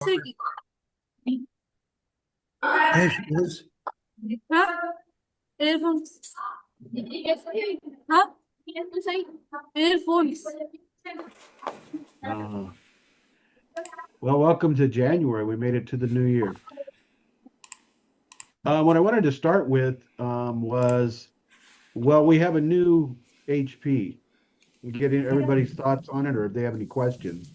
say? There she is. Huh? Earphones. Huh? Earphones. Well, welcome to January. We made it to the new year. What I wanted to start with was, well, we have a new HP. Getting everybody's thoughts on it, or if they have any questions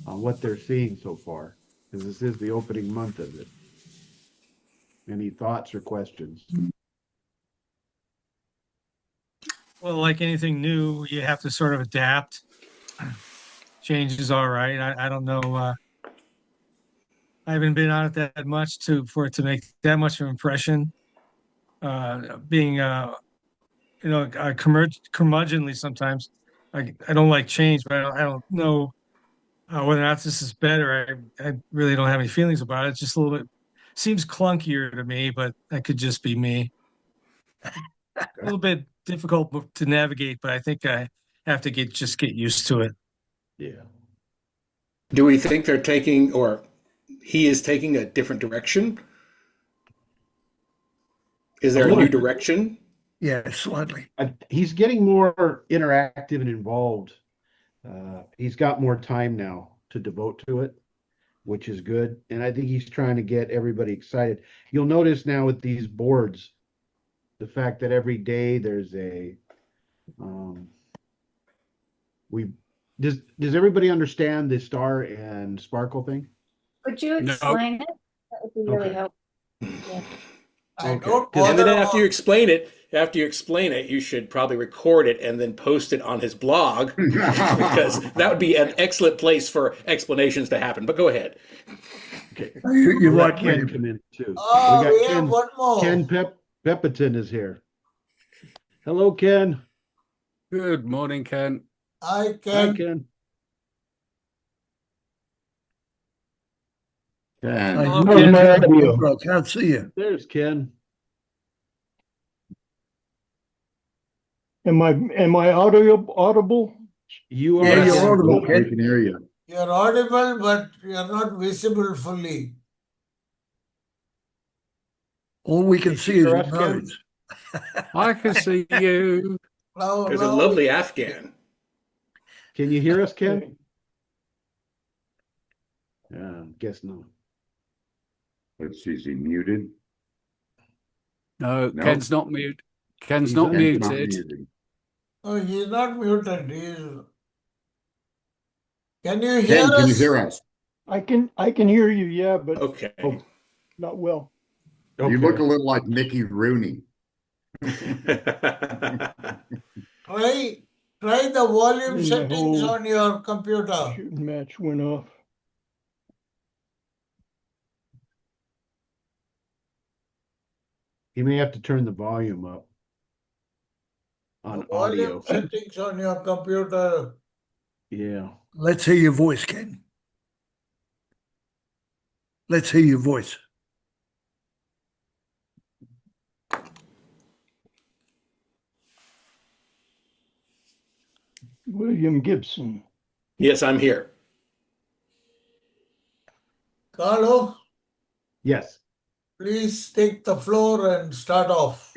on what they're seeing so far, because this is the opening month of it. Any thoughts or questions? Well, like anything new, you have to sort of adapt. Change is all right. I don't know. I haven't been on it that much for it to make that much of an impression. Being curmudgeonly sometimes. I don't like change, but I don't know whether or not this is better. I really don't have any feelings about it. It's just a little bit seems clunkier to me, but that could just be me. A little bit difficult to navigate, but I think I have to get used to it. Yeah. Do we think they're taking, or he is taking a different direction? Is there a new direction? Yeah, slightly. He's getting more interactive and involved. He's got more time now to devote to it, which is good. And I think he's trying to get everybody excited. You'll notice now with these boards, the fact that every day there's a does everybody understand the star and sparkle thing? Could you explain it? That would be really helpful. Yeah. Okay. And then after you explain it, you should probably record it and then post it on his blog because that would be an excellent place for explanations to happen. But go ahead. Okay. You're right, Ken Ken. come in too. Oh, we have Ken, one more. Ken Pepperton is here. Hello, Ken. Good morning, Ken. Hi, Hi, Ken. Ken. Hello, Ken. Ken. I can't see you. There's Ken. Am I audible? You are. Yeah, you're Ken. audible, We Ken. can hear you. You're audible, but you're not visible fully. All we can see is Hear your us, Ken? nose. I can see you. Now, There's a lovely Afghan. Can you hear us, Ken? Guess not. Let's see, is he muted? No, No. Ken's not mute. Ken's He's not Ken's Not muted. muted. Oh, he's not muted. Can you hear Ken, us? can you hear us? I can hear you, yeah, but Okay. not well. You look a little like Mickey Rooney. Try the volume My settings whole on your computer. Shooting match went off. You may have to turn the volume up on The audio. volume settings on your computer. Yeah. Let's hear your voice, Ken. Let's hear your voice. William Gibson. Yes, I'm here. Carlo, Yes. please take the floor and start off.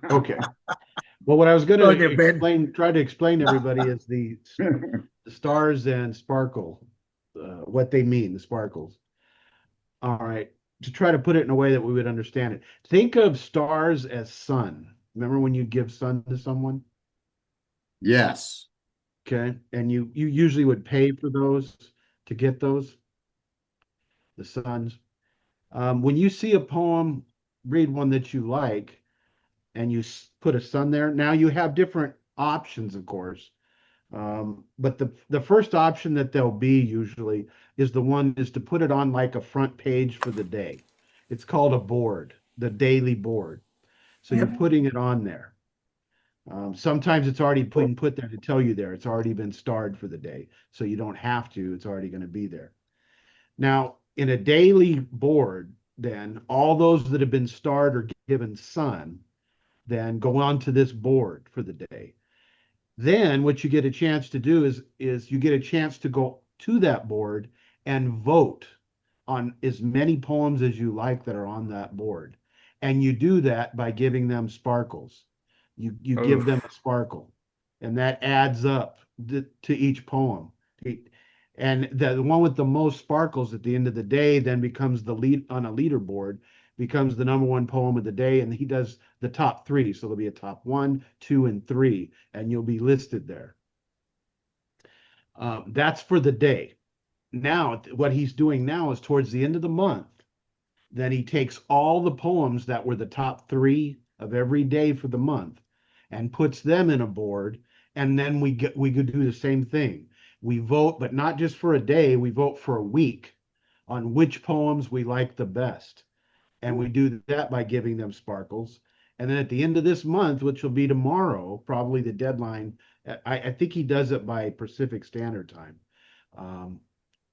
Okay. Well, what I was going Okay, to Ben. try to explain to everybody is the stars and sparkle, what they mean, the sparkles. All right. To try to put it in a way that we would understand it. Think of stars as sun. Remember when you give sun to someone? Yes. Okay. And you usually would pay for those to get those, the suns. When you see a poem, read one that you like, and you put a sun there. Now you have different options, of course. But the first option that there'll be usually is to put it on like a front page for the day. It's called a board, the daily board. So you're putting it on there. Sometimes it's already put there to tell you there. It's already been starred for the day. So you don't have to, it's already going to be there. Now, in a daily board, then all those that have been starred or given sun, then go on to this board for the day. Then what you get a chance to do is you get a chance to go to that board and vote on as many poems as you like that are on that board. And you do that by giving them sparkles. You give them a sparkle, and that adds up to each poem. And the one with the most sparkles at the end of the day then becomes the lead on a leaderboard, becomes the #1 poem of the day, and he does the top 3. So there'll be a top 1, 2, and 3, and you'll be listed there. That's for the day. Now, what he's doing now is towards the end of the month, then he takes all the poems that were the top 3 of every day for the month and puts them in a board, and then we could do the same thing. We vote, but not just for a day, we vote for a week on which poems we like the best. And we do that by giving them sparkles. And then at the end of this month, which will be tomorrow, probably the deadline, I think he does it by Pacific Standard Time.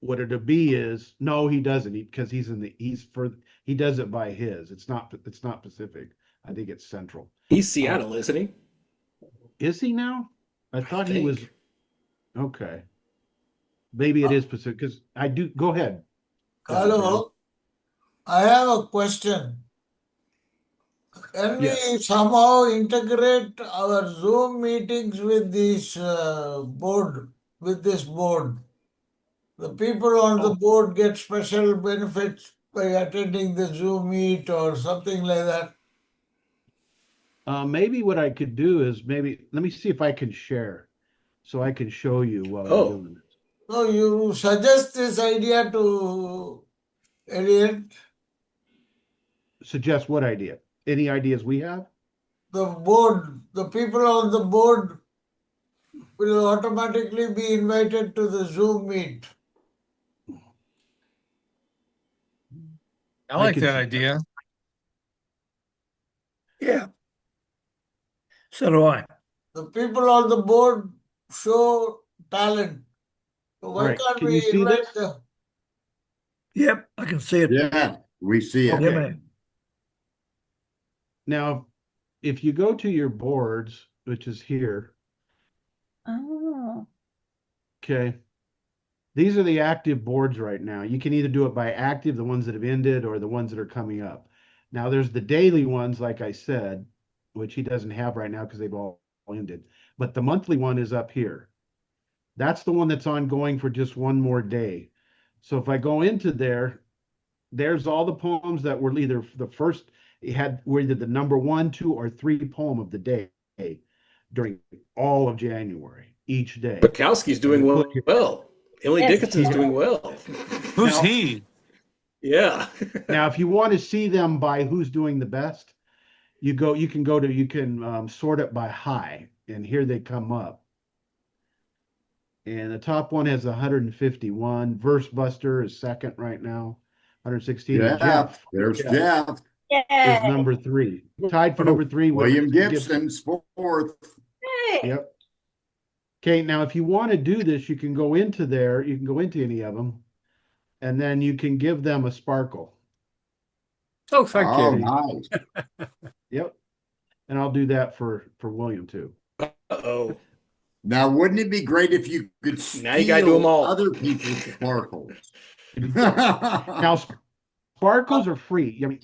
What it'll be is, no, he doesn't, because he does it by his. It's not Pacific. I think it's Central. He's Seattle, isn't he? Is he now? I thought he was. think. Okay. Maybe it is Pacific, because I do. Go ahead. Hello, I have a question. Can we Yes. somehow integrate our Zoom meetings with this board, with this board? The people on the board get special benefits by attending the Zoom meet or something like that. Maybe what I could do is let me see if I can share, so I can show you while Oh. I'm doing it. So you suggest this idea to Elliot? Suggest what idea? Any ideas we have? The board, the people on the board will automatically be invited to the Zoom meet. I like could that see idea. Yeah. So do I. The people on the board show talent. So why Right. can't Can we you see invite this? them? Yep, I can see it. Yeah, we see it. Yeah, man. Now, if you go to your boards, which is here, Oh, okay, these are the active boards right now. You can either do it by active, the ones that have ended, or the ones that are coming up. Now, there's the daily ones, like I said, which he doesn't have right now because they've all ended. But the monthly one is up here. That's the one that's ongoing for just one more day. So if I go into there, there's all the poems that were either the first, were either the #1, 2, or 3 poem of the day during all of January, each day. Bukowski's doing And we well. put here- Well, Emily Yes. Dickinson's doing well. Who's Now- he? Yeah. Now, if you want to see them by who's doing the best, you can sort it by high, and here they come up. And the top one has 151. Verse Buster is second right now, 116. And Jeff, there's Jeff. is yay. #3. Tied for #3 with William Gibson's fourth. Hey. Yep. Okay, now if you want to do this, you can go into there, you can go into any of them, and then you can give them a sparkle. Oh, thank Oh, you. nice. Yep. And I'll do that for William too. Uh-oh. Now, wouldn't it be great if you could Now you gotta do 'em steal all. other people's sparkles? Now, sparkles are free. I mean,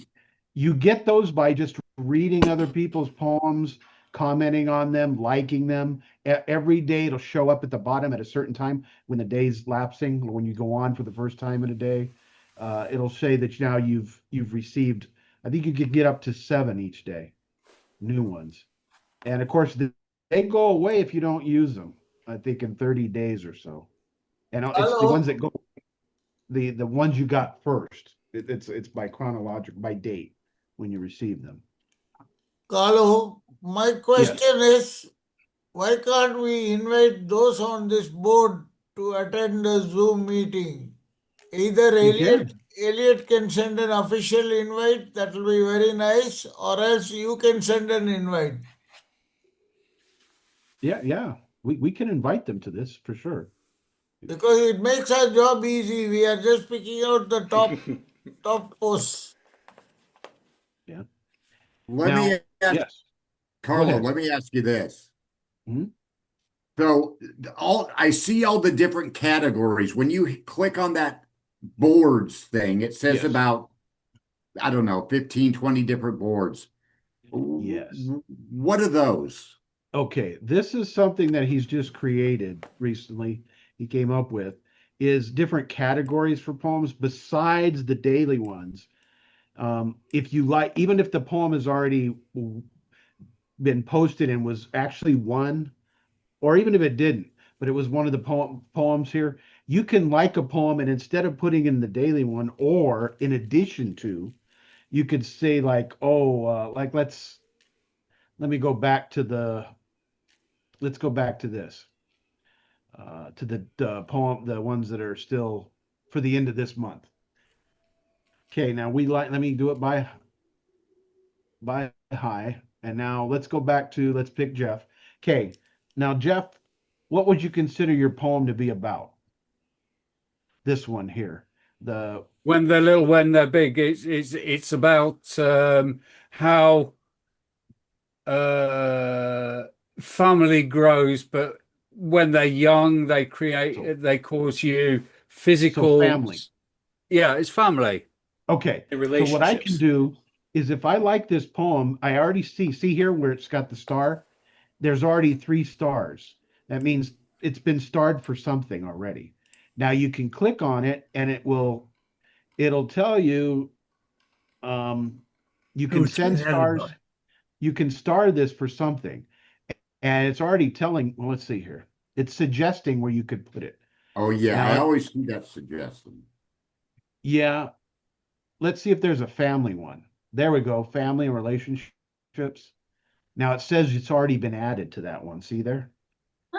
you get those by just reading other people's poems, commenting on them, liking them. Every day it'll show up at the bottom at a certain time when the day's lapsing, or when you go on for the first time in a day. It'll say that now you've received, I think you could get up to 7 each day, new ones. And of course, they go away if you don't use them, I think in 30 days or so. And it's the Hello? ones that go, the ones you got first. It's by chronological, by date when you receive them. Carlo, my question is, why can't we invite those on this board to attend the Zoom meeting? Either You Elliot can send an official invite, that will be very nice, or else you can send an invite. Yeah. We can invite them to this for sure. Because it makes our job easy. We are just picking out the top posts. Let Now, me ask, yes. Carlo, ahead. let me ask you this. Mhm. So I see all the different categories. When you click on that boards thing. It says Yes. about, I don't know, 15, 20 different boards. Yes. What are those? Okay, this is something that he's just created recently. He came up with is different categories for poems besides the daily ones. If you like, even if the poem has already been posted and was actually one, or even if it didn't, but it was one of the poems here, you can like a poem and instead of putting in the daily one, or in addition to, you could say like, oh, like let me go back to let's go back to this, to the poem, the ones that are still for the end of this month. Okay, now let me do it by high. And now let's go back to, let's pick Jeff. Okay, now Jeff, what would you consider your poem to be about? This one here, when they're little, when they're big. It's about how family grows, but when they're young, they cause you physical family. Yeah, it's family. Okay, In so what I can relationships. do is if I like this poem, I already see here where it's got the star. There's already 3 stars. That means it's been starred for something already. Now you can click on it and it'll tell you, you can Who it's send been added stars. by. You can star this for something. And it's already telling, well, let's see here. It's suggesting where you could put it. Oh yeah, Now, I always see that suggestion. Yeah. Let's see if there's a family one. There we go. Family and relationships. Now it says it's already been added to that one. See there?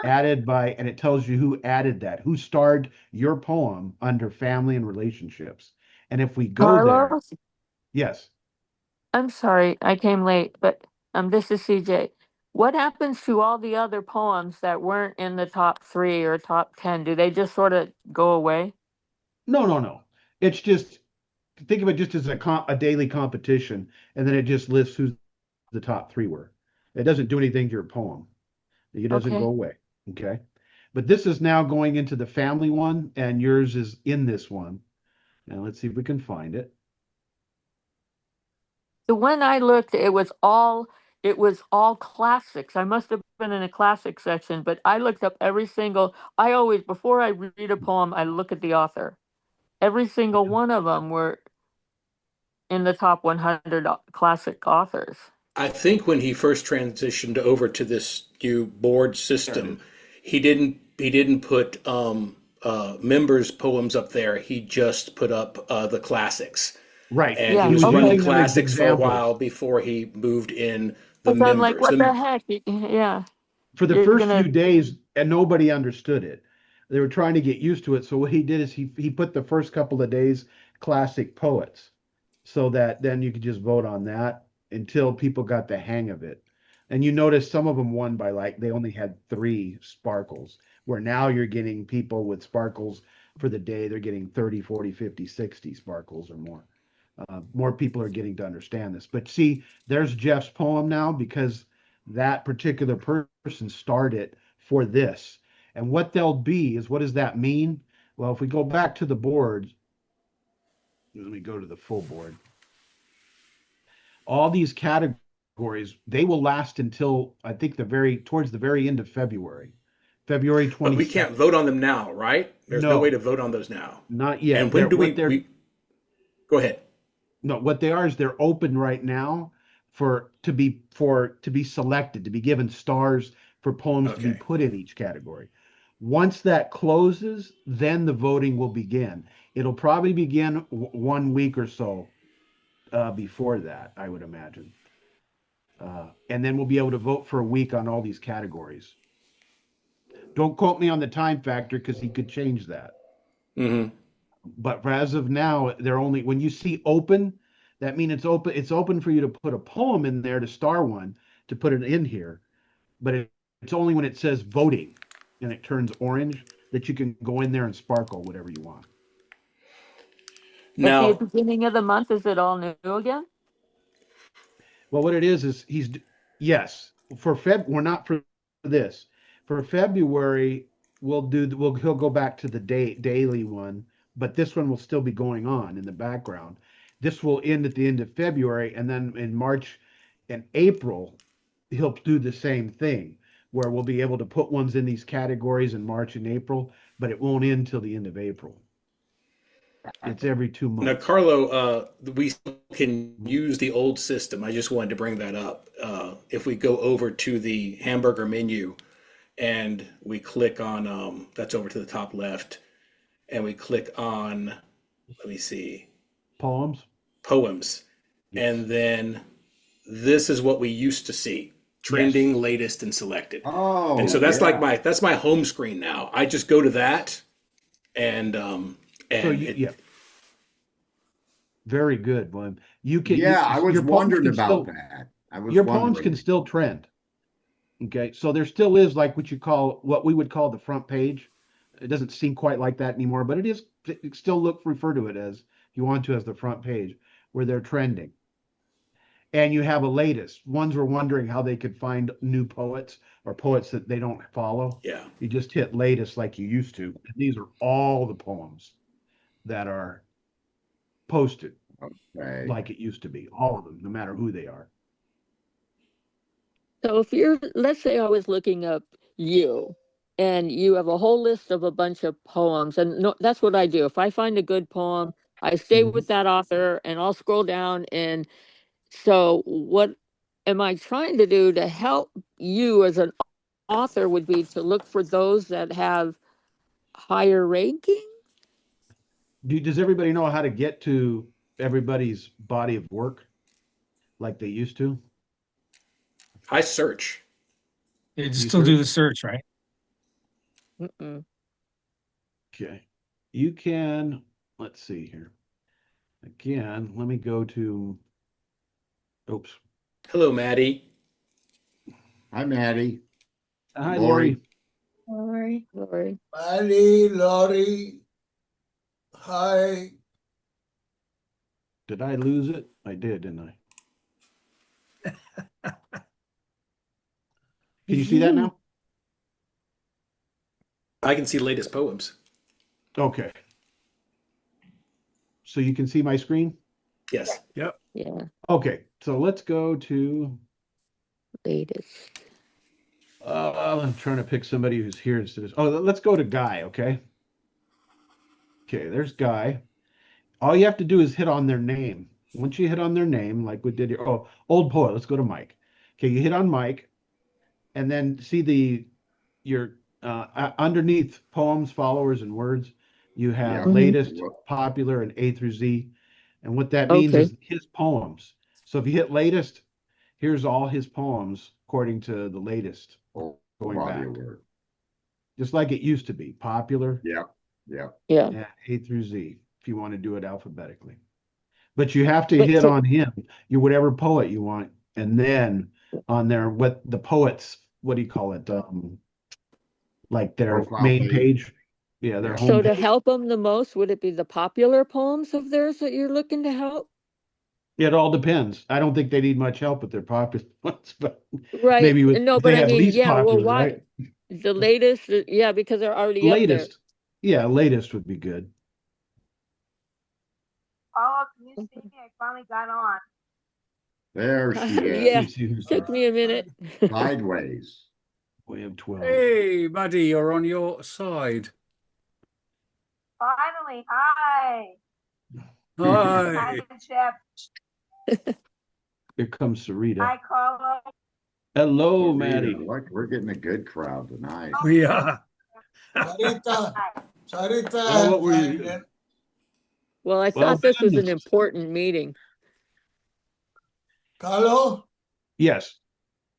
Added by, and it tells you who added that, who starred your poem under family and relationships. And if we go there, Carlos, yes. I'm sorry, I came late, but this is CJ. What happens to all the other poems that weren't in the top 3 or top 10? Do they just sort of go away? No. It's just, think of it just as a daily competition, and then it just lists who the top 3 were. It doesn't do anything to your poem. It doesn't Okay. go away. Okay. But this is now going into the family one, and yours is in this one. Now let's see if we can find it. So when I looked, it was all classics. I must have been in a classic section, but I looked up every single. I always, before I read a poem, I look at the author. Every single one of them were in the top 100 classic authors. I think when he first transitioned over to this new board system, he didn't put members' poems up there. He just put up the classics. Right. And Yeah, he was okay. running Using them as classics for a examples. while before he moved in the Because I'm like, members. what the heck? Yeah. For the You're first gonna- few days, and nobody understood it. They were trying to get used to it. So what he did is he put the first couple of days classic poets, so that then you could just vote on that until people got the hang of it. And you notice some of them won by like they only had 3 sparkles, where now you're getting people with sparkles for the day. They're getting 30, 40, 50, 60 sparkles or more. More people are getting to understand this. But see, there's Jeff's poem now because that particular person started for this. And what they'll be is, what does that mean? Well, if we go back to the board, let me go to the full board. All these categories, they will last until I think towards the very end of February. February 20th. But we can't vote on them now, right? There's no No. way to vote on those now. Not yet. And when do What they're- we go ahead? No, what they are is they're open right now to be selected, to be given stars for poems to be Okay. put in each category. Once that closes, then the voting will begin. It'll probably begin 1 week or so before that, I would imagine. And then we'll be able to vote for a week on all these categories. Don't quote me on the time factor because he could change that. Mm-hmm. But for as of now, they're only, when you see open, that means it's open for you to put a poem in there to star one, to put it in here. But it's only when it says voting and it turns orange that you can go in there and sparkle whatever you want. At Now, the beginning of the month, is it all new again? Well, what it is yes, for we're not for this. For February, he'll go back to the daily one but this one will still be going on in the background. This will end at the end of February, and then in March and April, he'll do the same thing, where we'll be able to put ones in these categories in March and April, but it won't end till the end of April. It's every 2 Now, months. Carlo, we can use the old system. I just wanted to bring that up. If we go over to the hamburger menu and we click on, that's over to the top left, and we click on, let me see, Poems. poems. And then this is what we used to see, trending, latest, and selected. Oh, And so that's yeah. like that's my home screen now. I just go to that and So yeah. Very good, William. You can. Yeah, I was your poems wondering can about still- that. I was Your poems wondering. can still trend. Okay, so there still is like what we would call the front page. It doesn't seem quite like that anymore, but it still refer to it as, if you want to, as the front page where they're trending. And you have a latest. Ones were wondering how they could find new poets or poets that they don't follow. Yeah. You just hit latest like you used to. And these are all the poems that are posted Okay. like it used to be. All of them, no matter who they are. So if let's say I was looking up you, and you have a whole list of a bunch of poems, and no, that's what I do. If I find a good poem, I stay Mhm. with that author, and I'll scroll down. And so, what am I trying to do to help you as an author would be to look for those that have higher ranking? Does everybody know how to get to everybody's body of work like they used to? I search. You You still do search? the search, right? Mm-mm. Okay. You can, let's see here. Again, let me go to, oops. Hello, Maddie. Hi, Maddie. Hi, Lori. Lori. Sorry. Maddie, Laurie, hi. Did I lose it? I did, didn't I? Can you see that now? I can see latest poems. Okay. So you can see my screen? Yes. Yep. Yeah, Okay, so let's go to, latest. I'm trying to pick somebody who's here instead of, let's go to Guy, okay? Okay, there's Guy. All you have to do is hit on their name. Once you hit on their name, like we did here, old poet, let's go to Mike. Okay, you hit on Mike, and then see your underneath poems, followers, and words, you have Yeah. latest, popular, and A through Z. And what that means Okay. is his poems. So if you hit latest, here's all his poems according to the latest, Oh, going body of back. work. Just like it used to be, popular, Yep. Yep. Yeah. and A through Z, if you want to do it alphabetically. But you have to But hit so- on him, whatever poet you want, and then on there, what the poets, what do you call it? Like their Profile main page. page. Yeah, their Yeah. So home to page. help them the most, would it be the popular poems of theirs that you're looking to help? It all depends. I don't think they need much help with their popular ones, but Right. maybe No, if but they I have mean, least yeah, well, popular, why? right? The latest, yeah, because they're already up there. Latest. Yeah, latest would be good. Oh, can you see me? I finally got on. There she is. Yeah, Let me see who's took me a minute. Sideways. We have 12. Hey, buddy, you're on your side. Finally, hi. Hi. Hi, Chef. Here comes Sarita. Hi, Carlo. Hello, Sarita, Maddie. Look, we're getting a good crowd tonight. We are. Sarita, Sarita, Well, what were you- and Well, I Well, thought this was an goodness. important meeting. Carlo, Yes.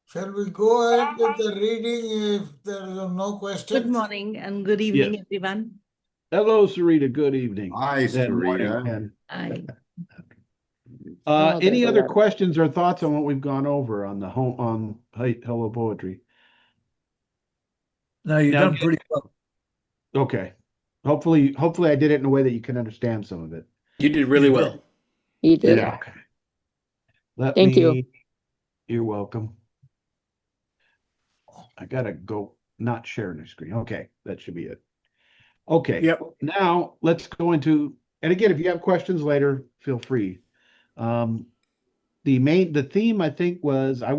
shall we go ahead with the reading if there are no questions? Good morning and good evening, everyone. Hello, Sarita. Good evening. Hi, And morning, Sarita. Ken. Hi. Oh, Any there's a other lot of- questions or thoughts on what we've gone over on Hello Poetry? No, you've Now, done pretty well. Okay. Hopefully I did it in a way that you can understand some of it. You did really well. You did. Yeah. Okay. Let Thank you. me. You're welcome. I gotta go not share my screen. Okay, that should be it. Okay. Yep. Now let's go into, and again, if you have questions later, feel free. The theme I think was, I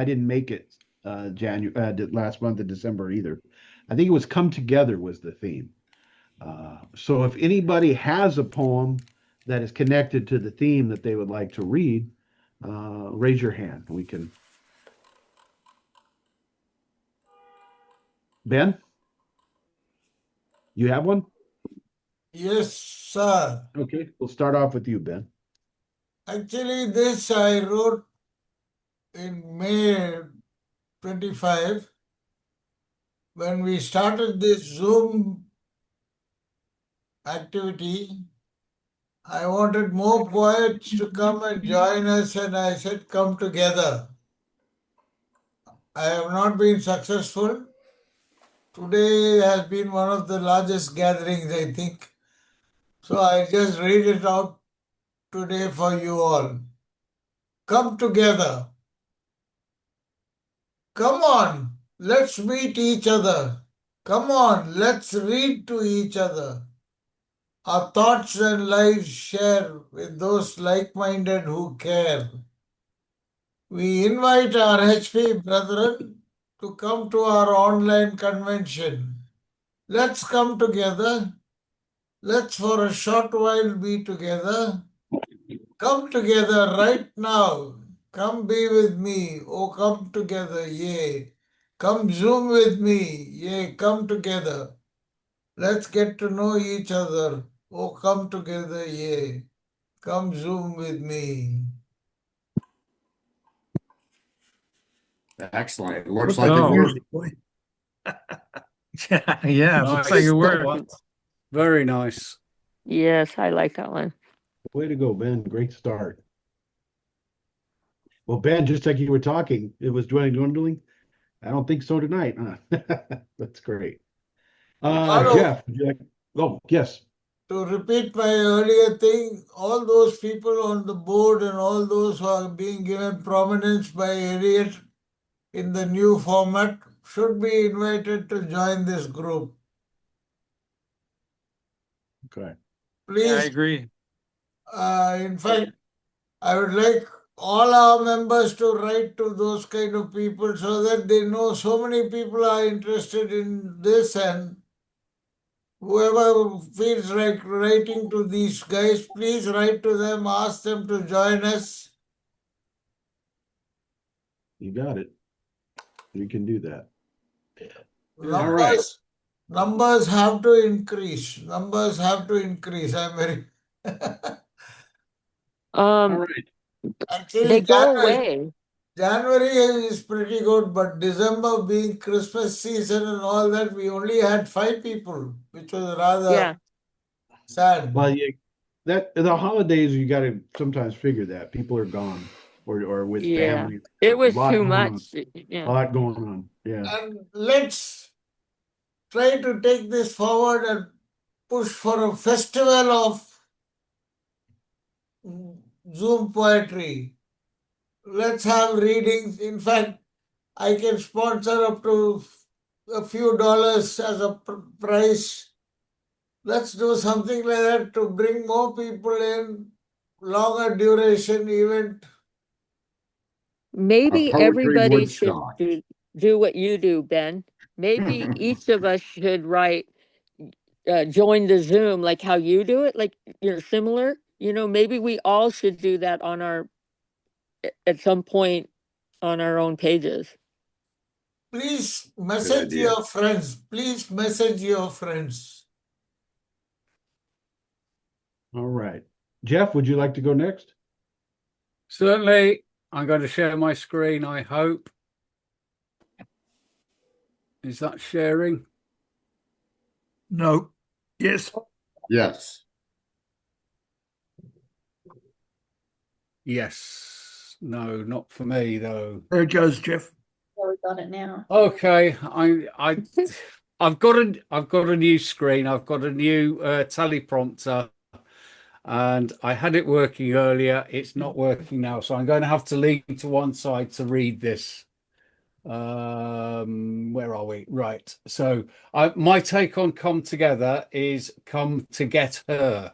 didn't make it last month of December either. I think it was Come Together was the theme. So if anybody has a poem that is connected to the theme that they would like to read, raise your hand. We can. Ben, you have one? Yes, sir. Okay, we'll start off with you, Ben. Actually, this I wrote in May 25 when we started this Zoom activity. I wanted more poets to come and join us, and I said, come together. I have not been successful. Today has been one of the largest gatherings, I think. So I just read it out today for you all. Come together. Come on, let's meet each other. Come on, let's read to each other. Our thoughts and lives share with those like-minded who care. We invite our HP brethren to come to our online convention. Let's come together. Let's for a short while be together. Come together right now. Come be with me. Oh, come together, yea. Come Zoom with me. Yea, come together. Let's get to know each other. Oh, come together, yea. Come Zoom with me. Excellent. It looks Look like at it the worked. music, boy. Yeah, looks like it worked. Very nice. Yes, I like that one. Way to go, Ben. Great start. Well, Ben, just like you were talking, it was dwindling. I don't think so tonight. That's great. Hello. Jeff, oh, yes. To repeat my earlier thing, all those people on the board and all those who are being given prominence by Elliot in the new format should be invited to join this group. Okay. Please. Yeah, I agree. In fact, I would like all our members to write to those kind of people so that they know so many people are interested in this, and whoever feels like writing to these guys, please write to them, ask them to join us. You got it. We can do that. Numbers, All right. numbers have to increase. Numbers have to increase. I'm very All right. actually They go away. January is pretty good, but December being Christmas season and all that, we only had 5 people, which was rather Yeah. sad. Well, the holidays, you got to sometimes figure that people are gone or with Yeah. family. It was A lot too going on. much. A Yeah. lot going on. Yeah. And let's try to take this forward and push for a festival of Zoom poetry. Let's have readings. In fact, I can sponsor up to a few dollars as a price. Let's do something like that to bring more people in, longer duration event. Maybe poetry everybody should Woodstock. do what you do, Ben. Maybe each of us should write, join the Zoom like how you do it, like you're similar. Maybe we all should do that at some point on our own pages. Please message your friends. Please message your friends. All right. Jeff, would you like to go next? Certainly. I'm going to share my screen, I hope. Is that sharing? No. Yes. Yes. Yes. No, not for me though. There it goes, Jeff. Oh, we got it now. Okay, I've got a new screen. I've got a new teleprompter, and I had it working earlier. It's not working now, so I'm going to have to lean to one side to read this. Where are we? Right. So my take on Come Together is Come to Get Her.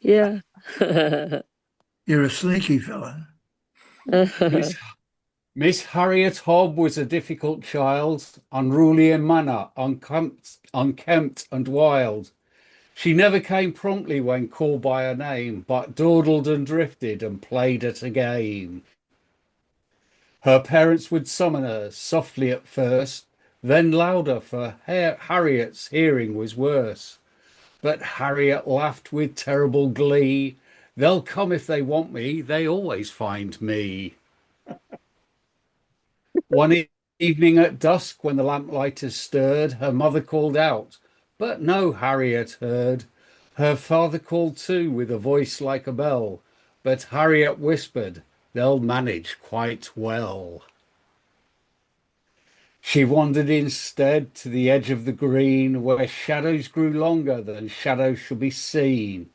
Yeah. You're a sneaky fella. Miss Harriet Hobb was a difficult child, unruly in manner, unkempt and wild. She never came promptly when called by her name, but dawdled and drifted and played at a game. Her parents would summon her softly at first, then louder, for Harriet's hearing was worse. But Harriet laughed with terrible glee. They'll come if they want me, they always find me. One evening at dusk, when the lamplighters stirred, her mother called out, but no Harriet heard. Her father called too, with a voice like a bell, but Harriet whispered, they'll manage quite well. She wandered instead to the edge of the green, where shadows grew longer than shadows should be seen.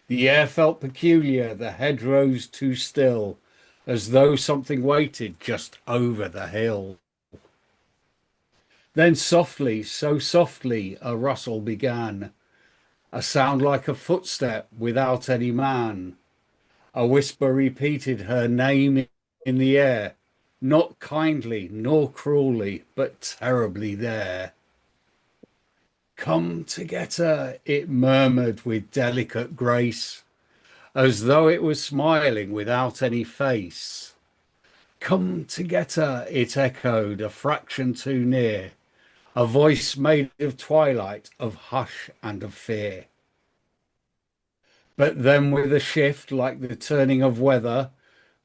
The air felt peculiar, the hedgerows too still, as though something waited just over the hill. Then softly, so softly, a rustle began, a sound like a footstep without any man. A whisper repeated her name in the air, not kindly nor cruelly, but terribly there. Come to get her, it murmured with delicate grace, as though it was smiling without any face. Come to get her, it echoed, a fraction too near, a voice made of twilight, of hush and of fear. But then with a shift like the turning of weather,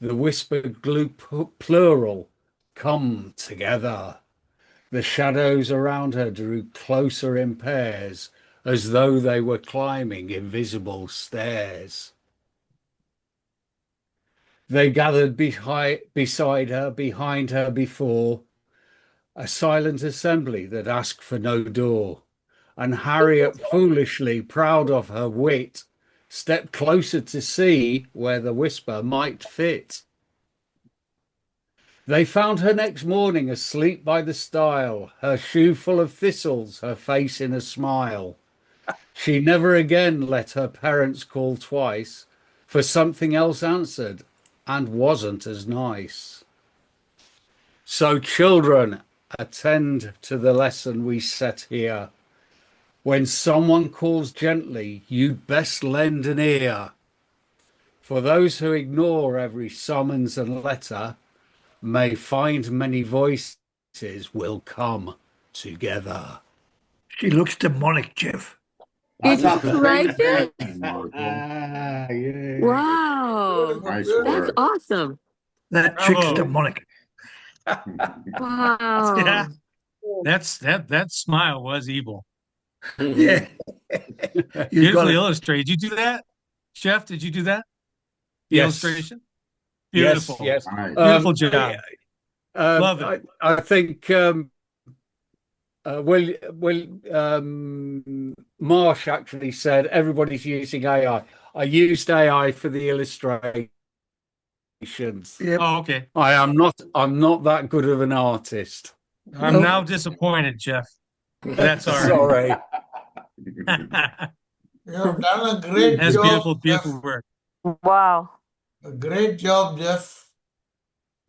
the whisper grew plural, come together. The shadows around her drew closer in pairs, as though they were climbing invisible stairs. They gathered beside her, behind her, before, a silent assembly that asked for no door. And Harriet, foolishly proud of her wit, stepped closer to see where the whisper might fit. They found her next morning asleep by the stile, her shoe full of thistles, her face in a smile. She never again let her parents call twice, for something else answered and wasn't as nice. So children, attend to the lesson we set here. When someone calls gently, you'd best lend an ear. For those who ignore every summons and letter may find many voices will come together. She looks demonic, Jeff. Did you like it? Yeah. Wow. Nice That's work. awesome. That chick's Bravo. demonic. Wow. Yeah. That smile was evil. Yeah. You've got Beautifully it. illustrated. Did you do that? Jeff, did you do that? The Yes. illustration? Beautiful. Yes. Nice. Beautiful job. Love it. I think Marsh actually said everybody's using AI. I used AI for the illustrations. Yep. Oh, okay. I'm not that good of an artist. I'm No. now disappointed, Jeff. That's all right. Sorry. You have done a great That's job, beautiful, Jeff. beautiful work. Wow. A great job, Jeff.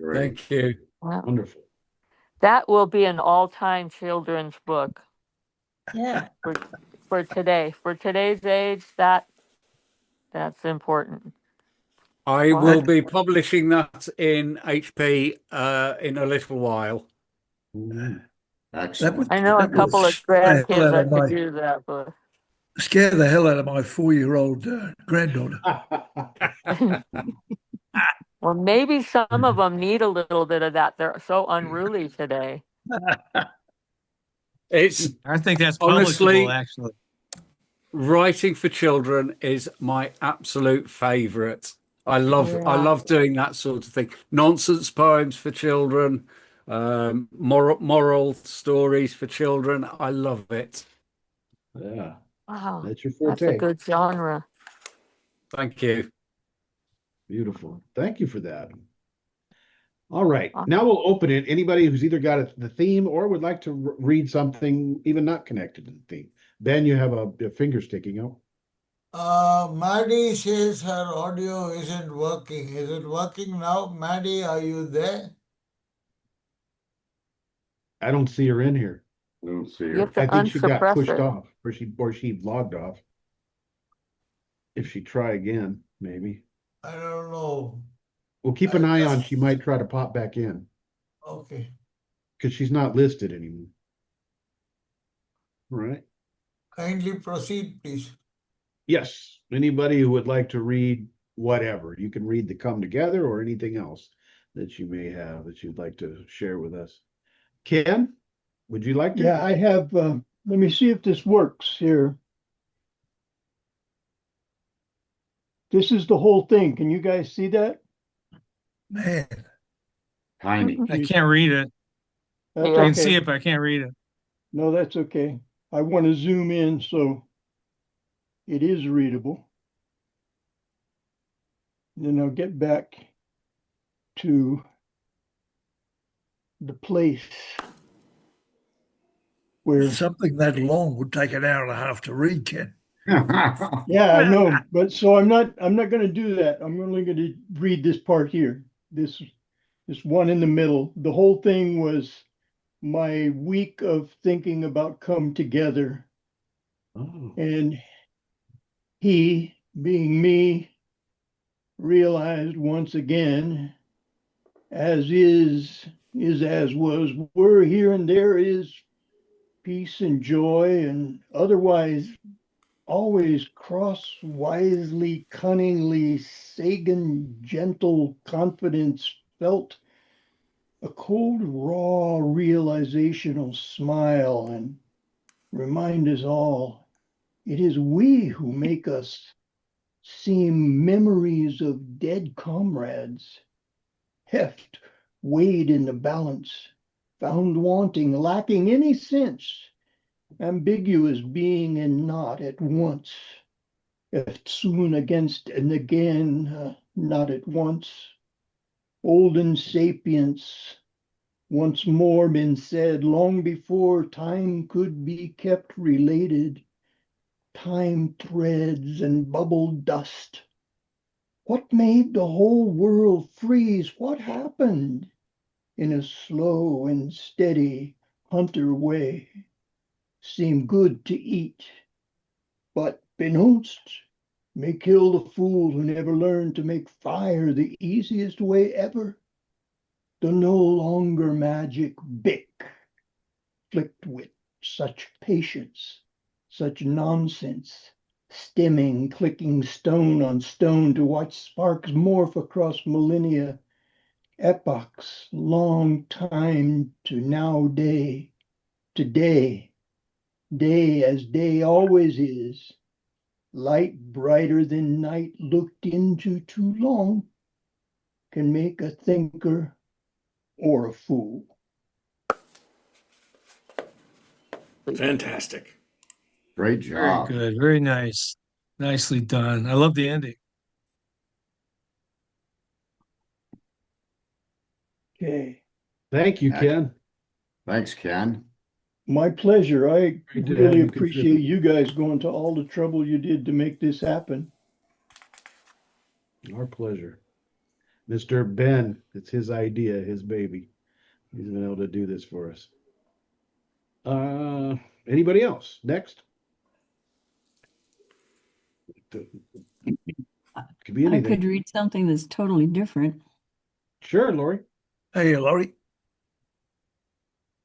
Great. Thank you. Wow. Wonderful. That will be an all-time children's book Yeah. for today. For today's age, that's important. I Wow. will be publishing that in HP in a little while. Excellent. I know a that would couple of scare the hell grandkids out that of could my- use that book. Scare the hell out of my 4-year-old granddaughter. Well, maybe some of them need a little bit of that. They're so unruly today. It's I think that's Honestly- publishable, actually. writing for children is my absolute favorite. I love doing that sort of thing. Nonsense poems for children, moral stories for children. I love it. Yeah. Wow. That's your That's a forte. good genre. Thank you. Beautiful. Thank you for that. All right, now we'll open it. Anybody who's either got the theme or would like to read something even not connected to the theme. Ben, you have a finger sticking out. Maddie says her audio isn't working. Is it working now? Maddie, are you there? I don't see her in here. I don't see You her. have to I think she got unsuppress pushed it. off, or she logged off. If she try again, maybe. I don't know. We'll keep an eye on. She might try to pop back in Okay. because she's not listed anymore. All right. Kindly proceed, please. Yes. Anybody who would like to read whatever, you can read the Come Together or anything else that you may have that you'd like to share with us. Ken, would you like to? Yeah, I have, let me see if this works here. This is the whole thing. Can you guys see that? Man, Tiny. I can't read it. That's I can okay. see it, but I can't read it. No, that's okay. I want to zoom in so it is readable. Then I'll get back to the place where, something that long would take an hour and a half to read, Ken. yeah, I know, but so I'm not going to do that. I'm only going to read this part here. This one in the middle. The whole thing was my week of thinking about Come Together. Oh. And he, being me, realized once again, as is as was, were, here and there is peace and joy, and otherwise always cross-wisely, cunningly, Sagan, gentle confidence felt a cold, raw, realizational smile, and remind us all, it is we who make us seem memories of dead comrades, heft weighed in the balance, found wanting, lacking any sense, ambiguous being and not at once, heft soon against and again, not at once, olden sapience, once more been said, long before time could be kept related, time threads and bubbled dust. What made the whole world freeze? What happened? In a slow and steady hunter way, seem good to eat, but beknownst may kill the fool who never learned to make fire the easiest way ever. The no longer magic bick, flicked with such patience, such nonsense, stemming, clicking stone on stone to watch sparks morph across millennia, epochs, long time to now day, today, day as day always is, light brighter than night looked into too long, can make a thinker or a fool. Fantastic. Great job. Very good. Very nice. Nicely done. I love the ending. Okay. Thank you, Ken. Thanks, Ken. My pleasure. I Great to have really you appreciate contribute. you guys going to all the trouble you did to make this happen. Our pleasure. Mr. Ben, it's his idea, his baby. He's been able to do this for us. Anybody else? Next. Could be I anything. could read something that's totally different. Sure, Lori. Hey, Laurie.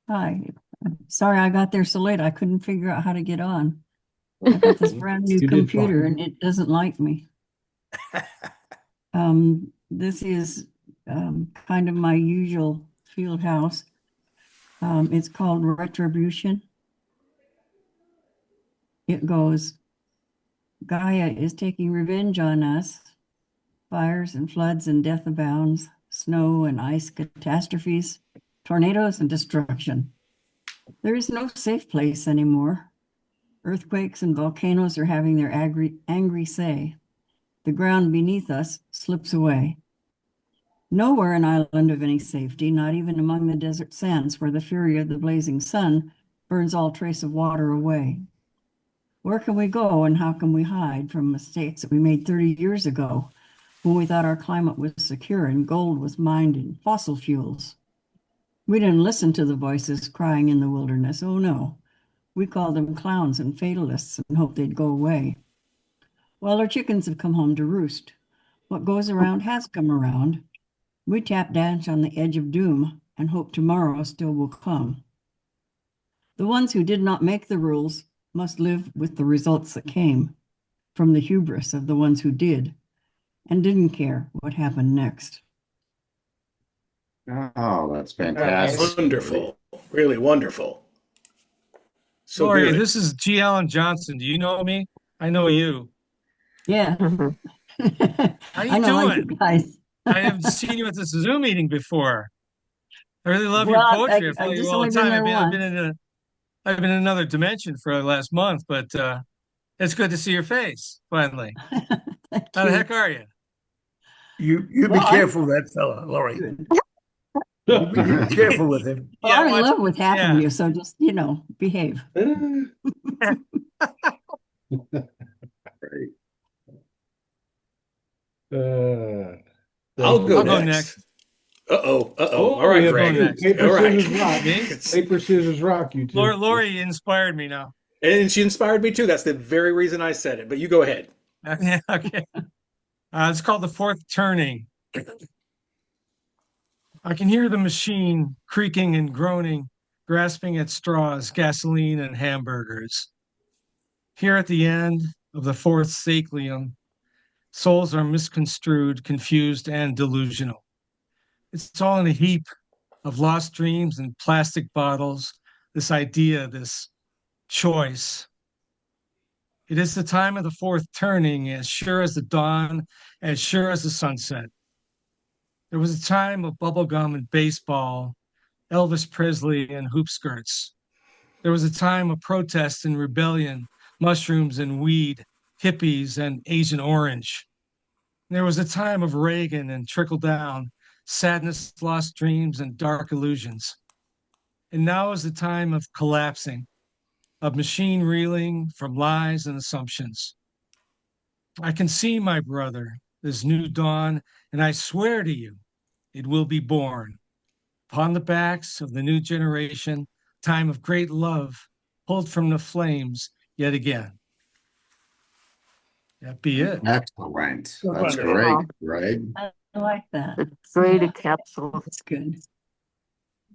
Hi. I'm sorry I got there so late. I couldn't figure out how to get on. I got this brand new You did computer fine. and it doesn't like me. This is kind of my usual field house. It's called Retribution. It goes, Gaia is taking revenge on us. Fires and floods and death abounds, snow and ice catastrophes, tornadoes and destruction. There is no safe place anymore. Earthquakes and volcanoes are having their angry say. The ground beneath us slips away. Nowhere an island of any safety, not even among the desert sands where the fury of the blazing sun burns all trace of water away. Where can we go and how can we hide from mistakes that we made 30 years ago when we thought our climate was secure and gold was mined in fossil fuels? We didn't listen to the voices crying in the wilderness. Oh no, we called them clowns and fatalists and hoped they'd go away. Well, our chickens have come home to roost. What goes around has come around. We tap dance on the edge of doom and hope tomorrow still will come. The ones who did not make the rules must live with the results that came from the hubris of the ones who did and didn't care what happened next. Oh, that's fantastic. Wonderful. Really wonderful. So Lori, good. this is G. Allen Johnson. Do you know me? I know you. Yeah. How you I know doing? you guys. I haven't seen you at this Zoom meeting before. I really love your Well, poetry. I I've follow you just all the only been time. there I've been in another dimension for the last month, but it's good to see your face finally. Thank How the you. heck are you? You be Well, careful with that fella, Laurie. You be careful with him. Well, I'm in love with half yeah. of you, so just, behave. I'll go go next. next. Uh-oh. Oh, All right, yeah, Greg. next. Paper, All right. scissors, rock. Me? Paper, scissors, rock, you two. Lori inspired me now. And she inspired me too. That's the very reason I said it. But you go ahead. Yeah, okay. It's called The Fourth Turning. I can hear the machine creaking and groaning, grasping at straws, gasoline, and hamburgers. Here at the end of the fourth saclium, souls are misconstrued, confused, and delusional. It's all in a heap of lost dreams and plastic bottles, this idea, this choice. It is the time of the fourth turning, as sure as the dawn, as sure as the sunset. There was a time of bubblegum and baseball, Elvis Presley and hoop skirts. There was a time of protest and rebellion, mushrooms and weed, hippies and Agent Orange. There was a time of Reagan and trickle down, sadness, lost dreams, and dark illusions. And now is the time of collapsing, of machine reeling from lies and assumptions. I can see, my brother, this new dawn, and I swear to you, it will be born upon the backs of the new generation, time of great love, pulled from the flames yet again. That be it. Excellent. That's Wonderful. great, Greg. I like that. It's great encapsulation. That's good.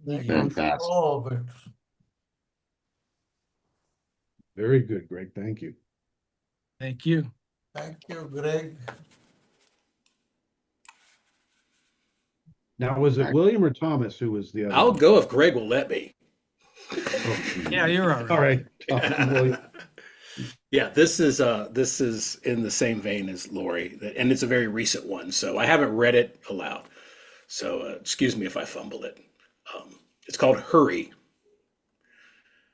Thank you for Fantastic. all of it. Very good, Greg. Thank you. Thank you. Thank you, Greg. Now, was it William or Thomas who was the other? I'll one? go if Greg will let me. Yeah, you're all right. All right. Thomas, William. Yeah, this is in the same vein as Lori, and it's a very recent one, so I haven't read it aloud. So excuse me if I fumble it. It's called Hurry.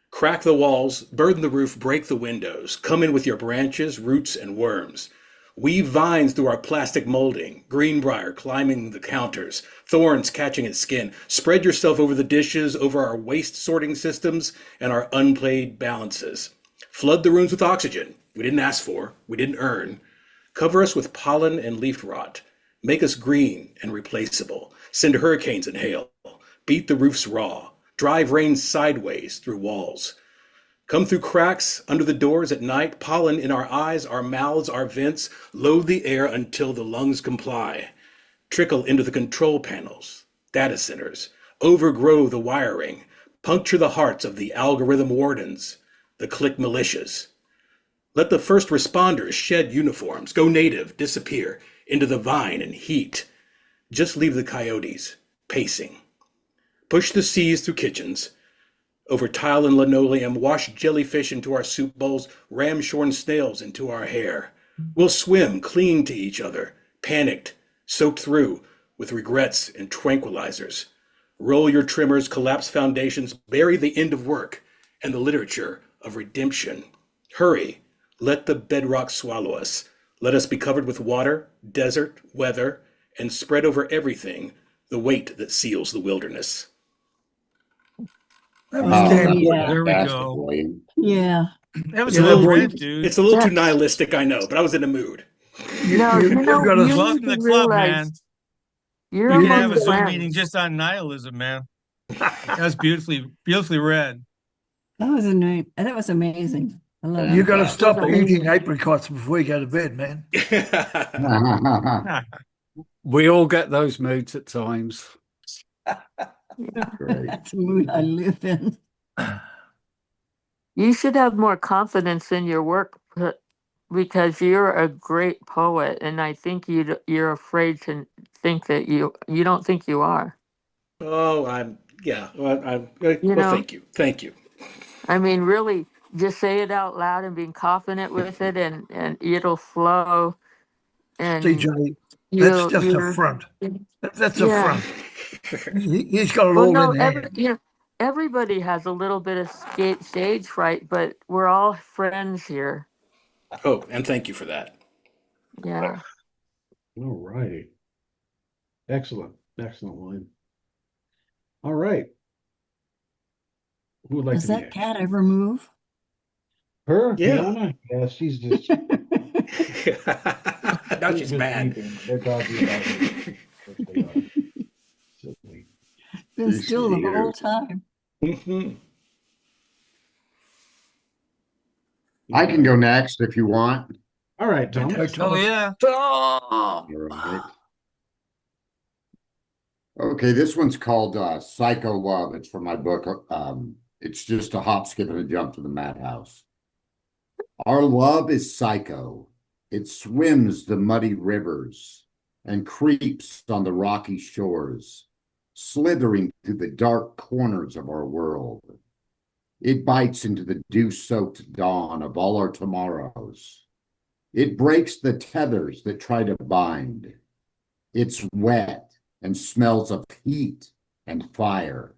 Crack the walls, burden the roof, break the windows. Come in with your branches, roots, and worms. Weave vines through our plastic molding, greenbrier climbing the counters, thorns catching at skin. Spread yourself over the dishes, over our waste sorting systems, and our unplayed balances. Flood the rooms with oxygen we didn't ask for, we didn't earn. Cover us with pollen and leaf rot. Make us green and replaceable. Send hurricanes and hail. Beat the roofs raw. Drive rain sideways through walls. Come through cracks under the doors at night. Pollen in our eyes, our mouths, our vents. Load the air until the lungs comply. Trickle into the control panels, data centers. Overgrow the wiring. Puncture the hearts of the algorithm wardens, the click militias. Let the first responders shed uniforms, go native, disappear into the vine and heat. Just leave the coyotes pacing. Push the seas through kitchens. Over tile and linoleum, wash jellyfish into our soup bowls, ram shorn snails into our hair. We'll swim clean to each other, panicked, soaked through with regrets and tranquilizers. Roll your trimmers, collapse foundations, bury the end of work and the literature of redemption. Hurry, let the bedrock swallow us. Let us be covered with water, desert, weather, and spread over everything the weight that seals the wilderness. That Oh, was that damn was good. yeah. There we fantastic, go. William. Yeah. That was Yeah, a little boy. rant, dude. It's a little too Yeah. nihilistic, I know, but I was in a mood. No, You you know, got you us. need Welcome to to the club, realize man. you're We You can have among a Zoom friends. meeting just on nihilism, man. That's beautifully read. That was amazing. I love You it. got to Fantastic. stop Well eating done. apricots before you go to bed, man. We all get those moods at times. Great. That's the mood I live in. You should have more confidence in your work because you're a great poet, and I think you're afraid to think that you don't think you are. Oh, well, You know, thank you. Thank you. I mean, really, just say it out loud and being confident with it, and it'll flow, and CJ, that's just a you're front. That's a yeah. front. He's got it Well, all no, in hand. everybody has a little bit of stage fright, but we're all friends here. Oh, and thank you for that. Yeah. All right. Excellent. Excellent, William. All right. Who would like Does to be that next? cat ever move? Her? Yeah. Fiona? Yeah, she's just Now she's mad. weeping. They're doggy about it. Of course they are. Silly. Been She's still the here. whole time. Mhm. I can go next if you want. All right, Go, Thomas. Oh Thomas. yeah. All right. Okay, this one's called Psycho Love. It's from my book. It's just a hop, skip, and a jump to the madhouse. Our love is psycho. It swims the muddy rivers and creeps on the rocky shores, slithering through the dark corners of our world. It bites into the dew-soaked dawn of all our tomorrows. It breaks the tethers that try to bind. It's wet and smells of heat and fire.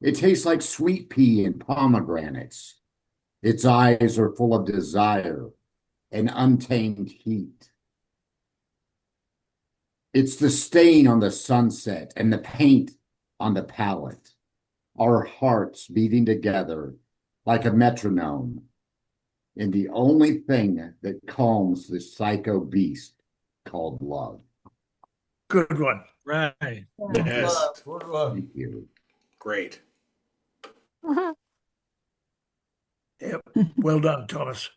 It tastes like sweet pea and pomegranates. Its eyes are full of desire and untamed heat. It's the stain on the sunset and the paint on the palette. Our hearts beating together like a metronome in the only thing that calms this psycho beast called love. Good one. Right. Yes. Good one. Thank you. Great. Yep. Well done, Thomas.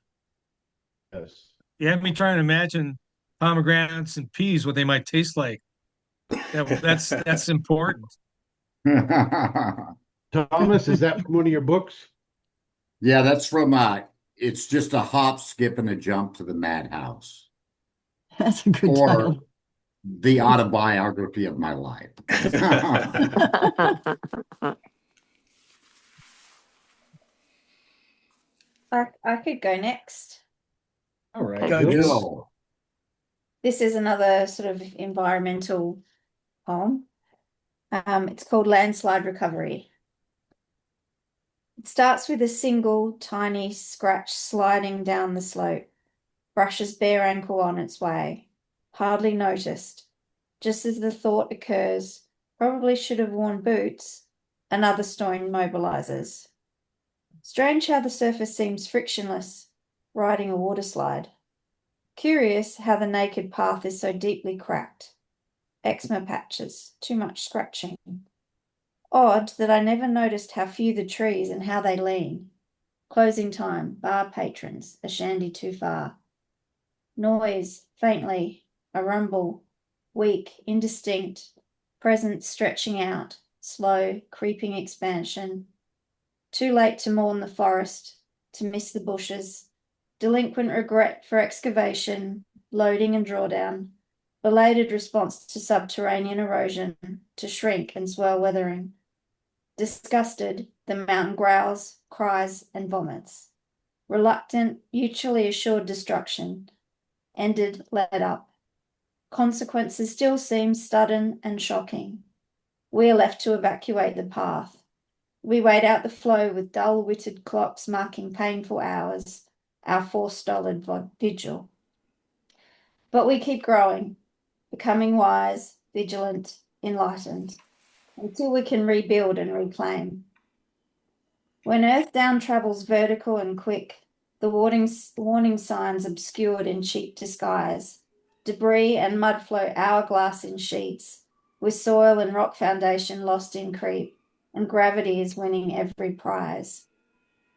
Yes. You have me trying to imagine pomegranates and peas, what they might taste like. That's important. Thomas, is that from one of your books? Yeah, that's from it's just a hop, skip, and a jump to the madhouse. That's a good Or title. the autobiography of my life. I could go next. All right. Go, Jill. Jill. This is another sort of environmental poem. It's called Landslide Recovery. It starts with a single tiny scratch sliding down the slope, brushes bare ankle on its way, hardly noticed. Just as the thought occurs, probably should have worn boots, another stone mobilizes. Strange how the surface seems frictionless, riding a water slide. Curious how the naked path is so deeply cracked. Eczema patches, too much scratching. Odd that I never noticed how few the trees and how they lean. Closing time, bar patrons, a shandy too far. Noise, faintly, a rumble, weak, indistinct, presence stretching out, slow, creeping expansion. Too late to mourn the forest, to miss the bushes. Delinquent regret for excavation, loading and drawdown. Belated response to subterranean erosion, to shrink and swell weathering. Disgusted, the mountain growls, cries, and vomits. Reluctant, mutually assured destruction. Ended, let up. Consequences still seem sudden and shocking. We are left to evacuate the path. We wait out the flow with dull-witted clocks marking painful hours, our forced stolid vigil. But we keep growing. becoming wise, vigilant, enlightened, until we can rebuild and reclaim. When Earth down travels vertical and quick, the warning signs obscured in cheap disguise, debris and mud flow hourglass in sheets, with soil and rock foundation lost in creep, and gravity is winning every prize.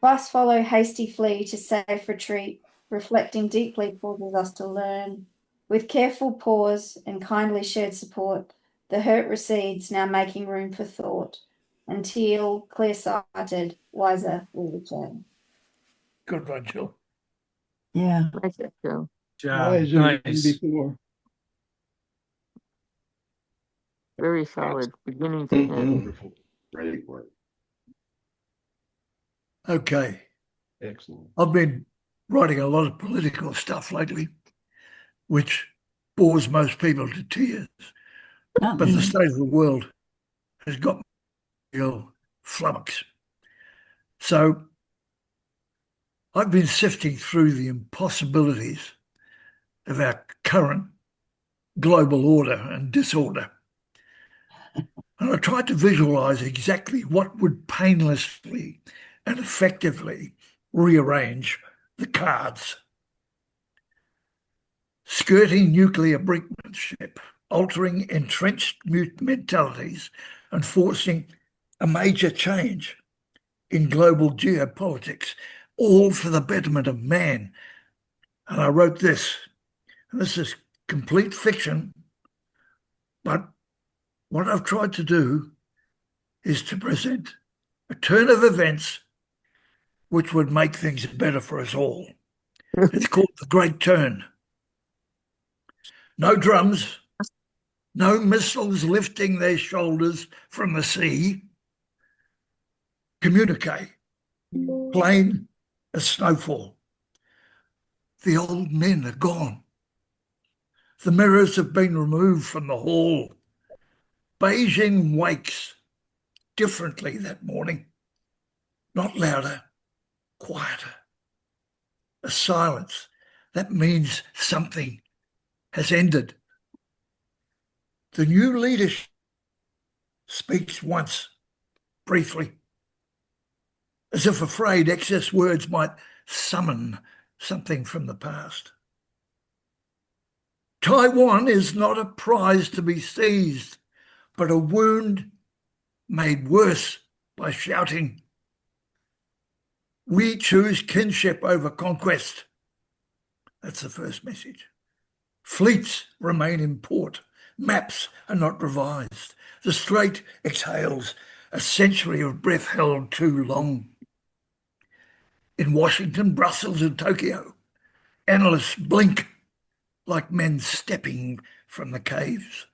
Fast follow hasty flee to safe retreat, reflecting deeply causes us to learn. With careful pause and kindly shared support, the hurt recedes, now making room for thought, until clear-sighted, wiser we return. Good one, Jill. Yeah. Nice, Joe. Job. Wiser than Nice. before. Very solid, beginning to Mhm. end. Wonderful. Great work. Okay. Excellent. I've been writing a lot of political stuff lately, which bores most people to tears. Not But the me. state of the world has got me real flummox. So I've been sifting through the impossibilities of our current global order and disorder. And I tried to visualize exactly what would painlessly and effectively rearrange the cards. Skirting nuclear brinkmanship, altering entrenched mentalities, and forcing a major change in global geopolitics, all for the betterment of man. And I wrote this, and this is complete fiction, but what I've tried to do is to present a turn of events which would make things better for us all. It's called The Great Turn. No drums, no missiles lifting their shoulders from the sea. Communique, plain as snowfall. The old men are gone. The mirrors have been removed from the hall. Beijing wakes differently that morning. Not louder, quieter. A silence that means something has ended. The new leadership speaks once, briefly, as if afraid excess words might summon something from the past. Taiwan is not a prize to be seized, but a wound made worse by shouting. We choose kinship over conquest. That's the first message. Fleets remain in port. Maps are not revised. The strait exhales a century of breath held too long. In Washington, Brussels, and Tokyo, analysts blink like men stepping from the caves.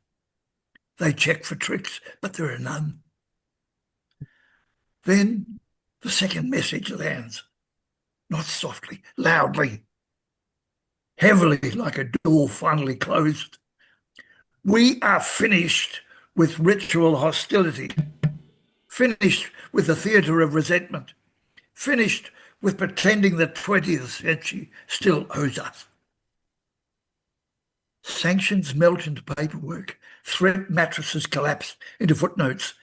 They check for tricks, but there are none. Then the second message lands, not softly, loudly, heavily, like a door finally closed. We are finished with ritual hostility, finished with the theatre of resentment, finished with pretending the 20th century still owes us. Sanctions melt into paperwork. Threat mattresses collapse into footnotes.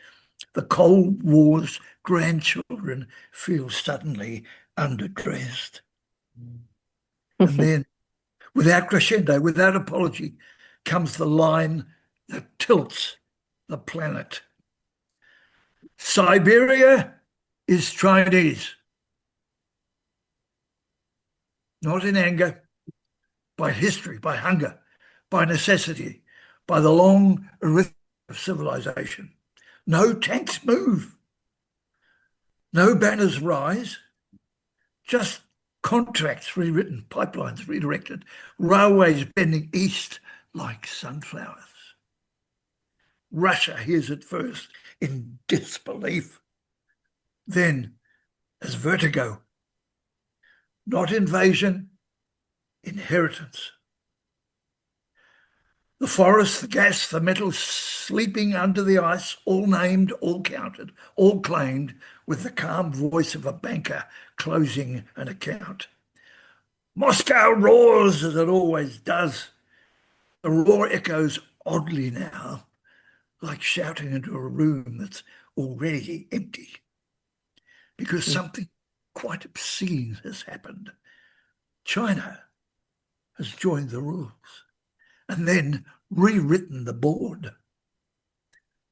The Cold War's grandchildren feel suddenly underdressed. And then, without crescendo, without apology, comes the line that tilts the planet. Siberia is Chinese. Not in anger, by history, by hunger, by necessity, by the long arithmetic of civilization. No tanks move. No banners rise. Just contracts rewritten, pipelines redirected, railways bending east like sunflowers. Russia hears it first in disbelief, then as vertigo. Not invasion, inheritance. The forest, the gas, the metals sleeping under the ice, all named, all counted, all claimed, with the calm voice of a banker closing an account. Moscow roars as it always does, The roar echoes oddly now, like shouting into a room that's already empty, because something quite obscene has happened. China has joined the rules and then rewritten the board.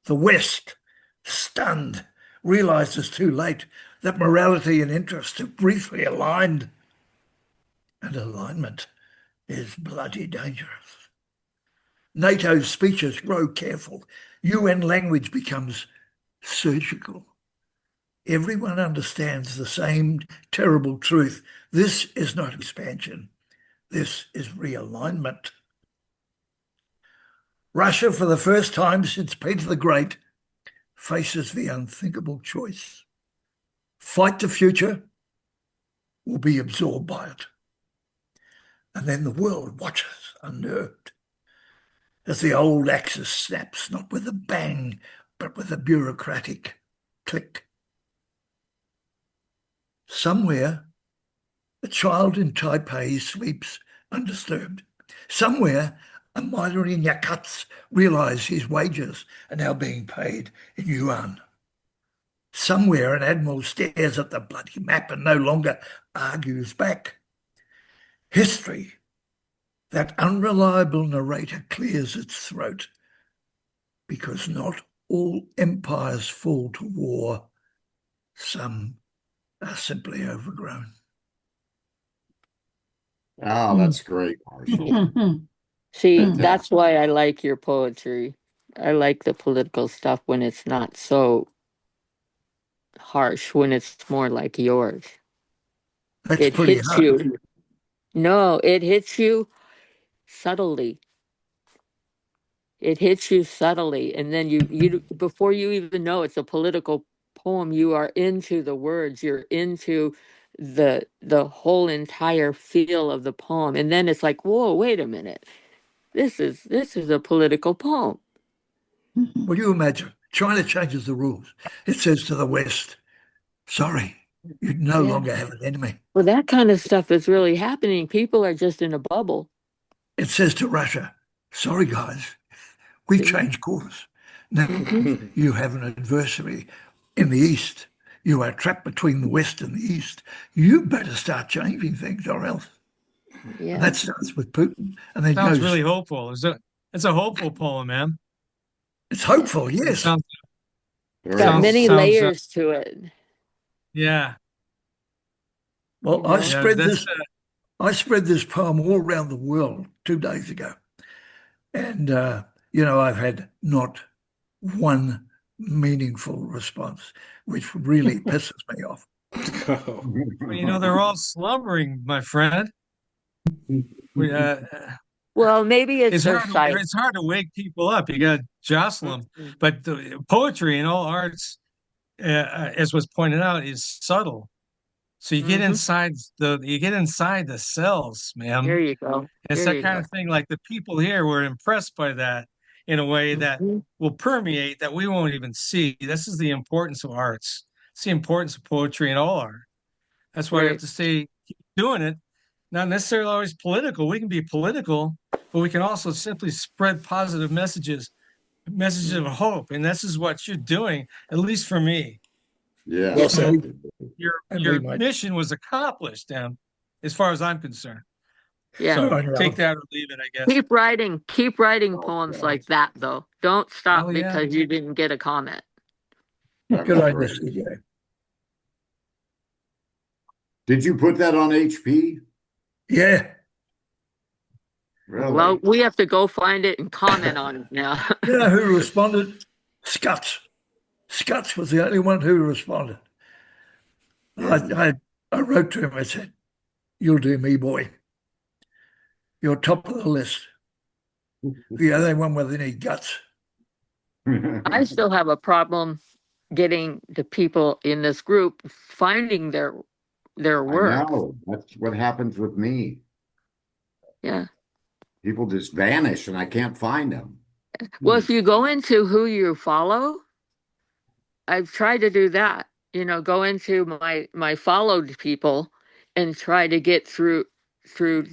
The West, stunned, realizes too late that morality and interest have briefly aligned, and alignment is bloody dangerous. NATO's speeches grow careful. UN language becomes surgical. Everyone understands the same terrible truth. This is not expansion. This is realignment. Russia, for the first time since Peter the Great, faces the unthinkable choice. Fight the future or be absorbed by it. And then the world watches, unnerved, as the old axis snaps, not with a bang, but with a bureaucratic click. Somewhere, a child in Taipei sleeps undisturbed. Somewhere, a miner in Yakutsk realizes his wages are now being paid in yuan. Somewhere, an admiral stares at the bloody map and no longer argues back. History, that unreliable narrator, clears its throat, because not all empires fall to war. Some are simply overgrown. Oh, that's great, Marshall. See, Fantastic. that's why I like your poetry. I like the political stuff when it's not so harsh, when it's more like yours. That's It pretty hits hard. you. No, it hits you subtly. It hits you subtly, and then you before you even know it's a political poem, you are into the words, you're into the whole entire feel of the poem, and then it's like, whoa, wait a minute, this is a political poem. Well, you imagine China changes the rules. It says to the West, sorry, you no Yeah. longer have an enemy. Well, that kind of stuff is really happening. People are just in a bubble. It says to Russia, sorry, guys, we changed course. Now you have an adversary in the East. You are trapped between the West and the East. You better start changing things or else. Yeah. And that starts with Putin and then Sounds goes. really hopeful. It's a hopeful poem, man. It's hopeful, yes. Sounds, It's got many layers to it. Yeah. Well, You know? I spread this poem all around the world 2 days ago. And, I've had not one meaningful response, which really pisses me off. Well, they're all slumbering, my friend. Well, maybe it's their hard. sight. It's hard to wake people up. You got to jostle them. But the poetry and all arts, as was pointed out, is subtle. So you get inside the cells, man. There you go. It's There that you kind go. of thing. Like the people here were impressed by that in a way that will permeate, that we won't even see. This is the importance of arts. It's the importance of poetry and all art. That's why we have to keep doing it. Not necessarily always political. We can be political, but we can also simply spread positive messages of hope. And this is what you're doing, at least for me. Yeah. Well said. Your mission was accomplished, Dan, as far as I'm concerned. Yeah. So take that or leave it, I guess. Keep writing poems like that, though. Don't stop yeah. because you didn't get a comment. Good idea, CJ. Did you put that on HP? Yeah. Really? Well, we have to go find it and comment on it now. You know who responded? Scuts. Scuts was the only one who responded. I wrote to him, I said, you'll do me, boy. You're top of the list. The only one with any guts. I still have a problem getting the people in this group finding their work. I know. That's what happens with me. Yeah. People just vanish and I can't find them. Well, if you go into who you follow, I've tried to do that. Go into my followed people and try to get through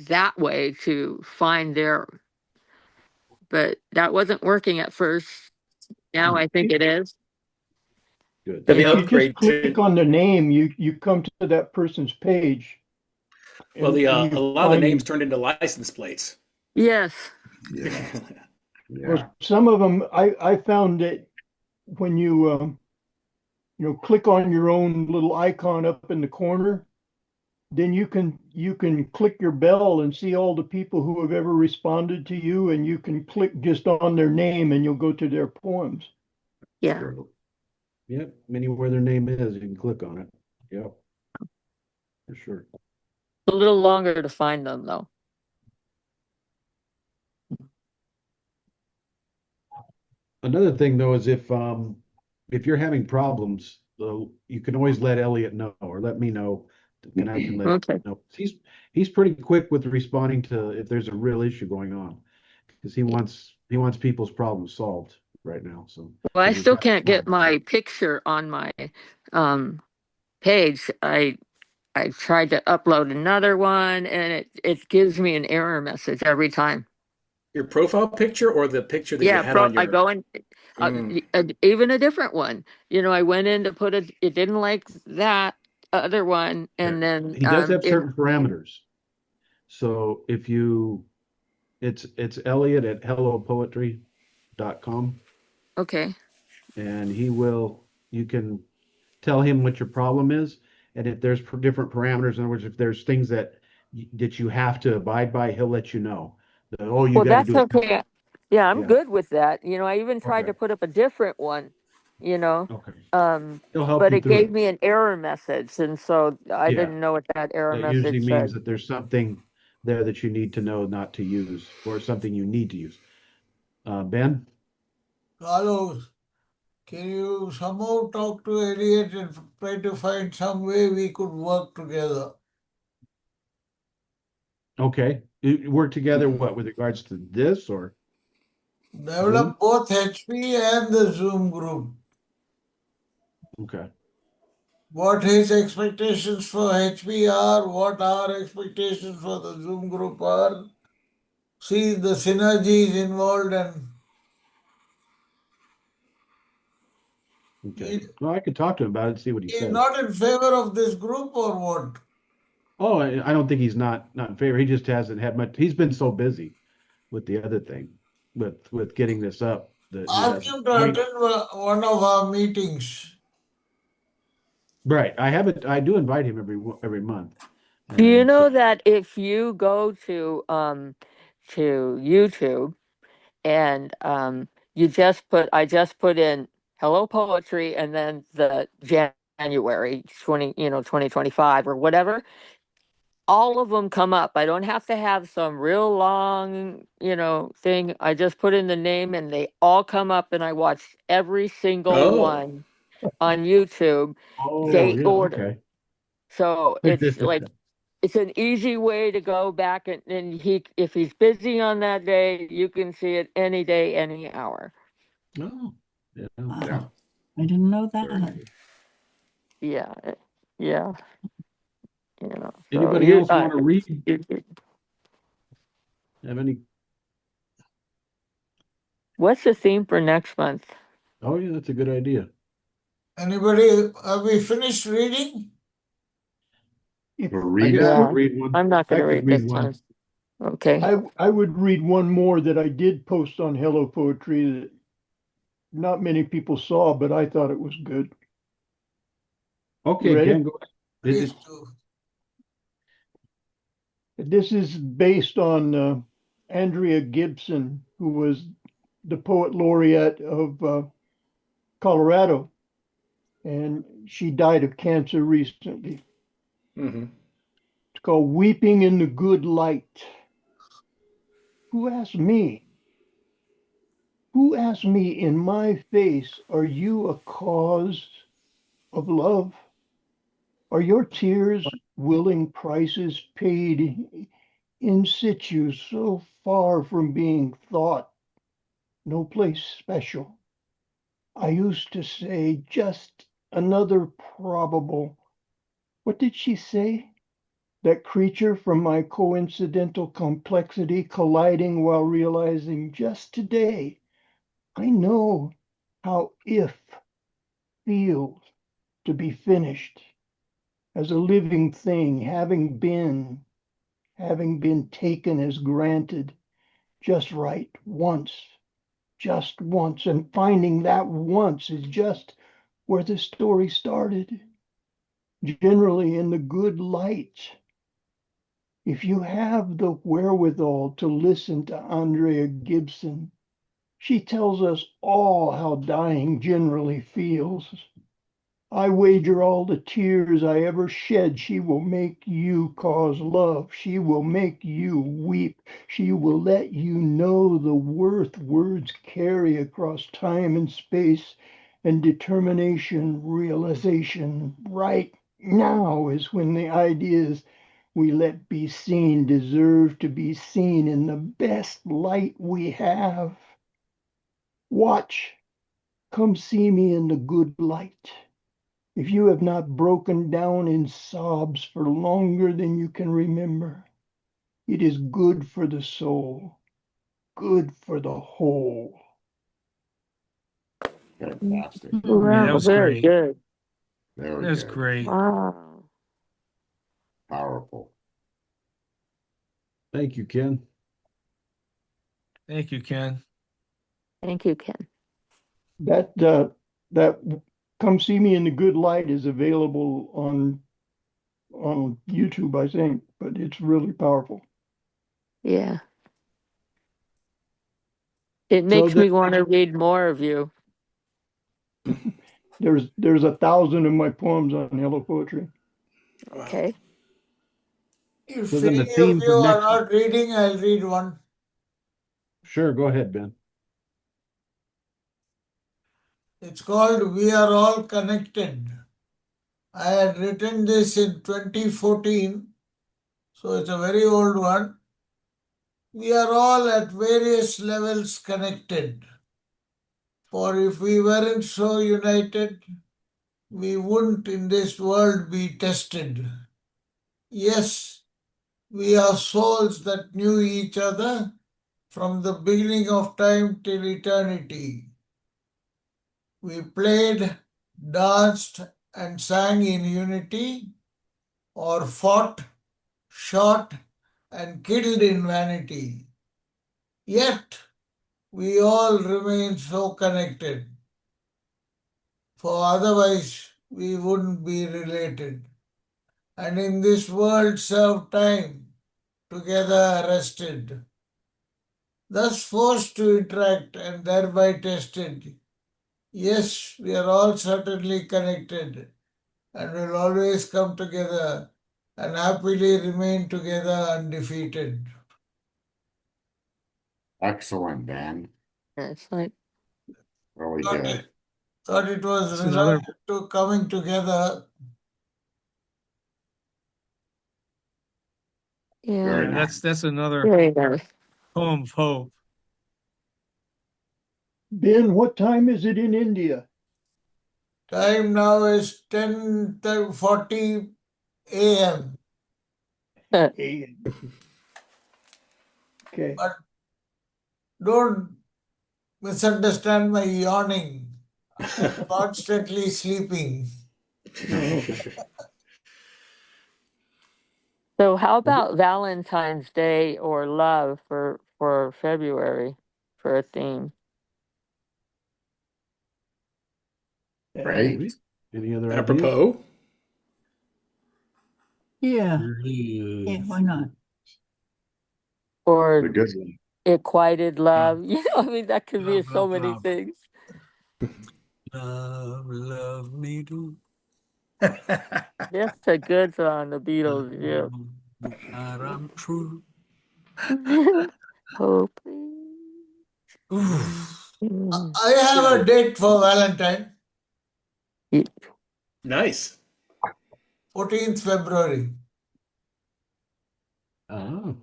that way to find their but that wasn't working at first. Now I think it is. Good. And the If you just upgrade click to on the name, you come to that person's page, well, and a you lot of the names find, turned into license plates. Yes. Yeah. well, Yeah. some of them, I found that when you click on your own little icon up in the corner, then you can click your bell and see all the people who have ever responded to you, and you can click just on their name and you'll go to their poems. Yeah. True. Yep, anywhere their name is, you can click on it. Yep. For sure. A little longer to find them though. Another thing though is if you're having problems, you can always let Elliot know or let me know, and I can let Okay. you know. He's pretty quick with responding to if there's a real issue going on, because he wants people's problems solved right now. So Well, I because he's still having can't get problems. my picture on my um page. I tried to upload another one and it gives me an error message every time. Your profile picture or the picture that you Yeah, had on I your go in Mm. even a different one. I went in to put it didn't like that other one and then He does have it certain parameters. So if you it's Elliot at hellopoetry.com, okay. and you can tell him what your problem is, and if there's different parameters, in other words, if there's things that you have to abide by, he'll let you know. Oh, you Well, got to that's do it. okay. Yeah, I'm Yeah. good with that. I even tried Okay. to put up a different one, you know. Okay. Um, He'll help but you it through gave it. me an error message, and so I Yeah. didn't know what that error That usually message means said. that there's something there that you need to know not to use, or something you need to use. Ben? Carlos, can you somehow talk to Elliot and try to find some way we could work together? Okay. You work together what with regards to this or Zoom? Develop both HP and the Zoom group. Okay. What his expectations for HP are, what our expectations for the Zoom group are. See the synergies involved, and Okay. Well, I could talk to him about it and see what he he's says. not in favor of this group or what? Oh, I don't think he's not in favor. He just hasn't had much. He's been so busy with the other thing, with getting this up that he Ask hasn't. him to I mean, attend one of our meetings. right. I have it. I do invite him every month. Do you And so, know that if you go to YouTube and I just put in hello poetry and then the January 2025 or whatever, all of them come up. I don't have to have some real long, thing. I just put in the name and they all come up and I watch every single Oh. one on YouTube, oh date yeah, order. okay. So it's like it's an easy way to go back and if he's busy on that day, you can see it any day, any hour. Oh, yeah. Yeah. I didn't know Very that. good. Yeah, yeah, so Anybody else want to read? you- Have any? what's the theme for next month? Oh yeah, that's a good idea. Anybody, have we finished reading? We're I reading. guess I'll Yeah, read one. I'm not I going to could read this read one. time. Okay. I would read one more that I did post on Hello Poetry that not many people saw, but I thought it was good. Okay, Ready? Ken, go ahead. Please do. This is based on Andrea Gibson, who was the poet laureate of Colorado, and she died of cancer recently. Mm-hmm. It's called Weeping in the Good Light. Who asked me? Who asked me in my face, are you a cause of love? Are your tears willing prices paid in situ so far from being thought, no place special? I used to say just another probable. What did she say? that creature from my coincidental complexity colliding while realizing just today, I know how if feels to be finished as a living thing, having been taken as granted just right once, and finding that once is just where the story started, generally in the good light. If you have the wherewithal to listen to Andrea Gibson, she tells us all how dying generally feels. I wager all the tears I ever shed, she will make you cause love. She will make you weep. She will let you know the worth words carry across time and space and determination, realization. Right now is when the ideas we let be seen deserve to be seen in the best light we have. Watch, come see me in the good light. If you have not broken down in sobs for longer than you can remember, it is good for the soul, good for the whole. Fantastic. Yeah, that Wow, was very great. good. Very That was good. great. Wow. Powerful. Thank you, Ken. Thank you, Ken. Thank you, Ken. That come see me in the good light is available on YouTube, I think, but it's really powerful. Yeah. It So makes the, me want to read more of you. There's 1,000 of my poems on Hello Poetry. Okay. If so then any the of theme you for are next, not reading, I'll read one. sure, go ahead, Ben. It's called We Are All Connected. I had written this in 2014, so it's a very old one. We are all at various levels connected. For if we weren't so united, we wouldn't in this world be tested. Yes, we are souls that knew each other from the beginning of time till eternity. We played, danced, and sang in unity, or fought, shot, and killed in vanity. Yet we all remain so connected, for otherwise we wouldn't be related. And in this world serve time, together arrested, thus forced to interact and thereby tested. Yes, we are all certainly connected and will always come together and happily remain together undefeated. Excellent, Ben. It's like, Really Thought good. it, thought it was It's another related to coming together. yeah, Very yeah, nice. that's another very nice. poem of hope. Ben, what time is it in India? Time now is 10:40 a.m. Okay. But don't misunderstand my yawning. I'm constantly sleeping. So how about Valentine's Day or love for February for a theme? Great. Any other ideas? Apropos. Yeah. Yeah, why not? Or The good one. Equated love. You know, I mean, that could be so many things. Love me do. That's a good song, the Beatles. Yeah. I'm true. Hope. I have a date for Valentine, Nice. 14th February. Oh.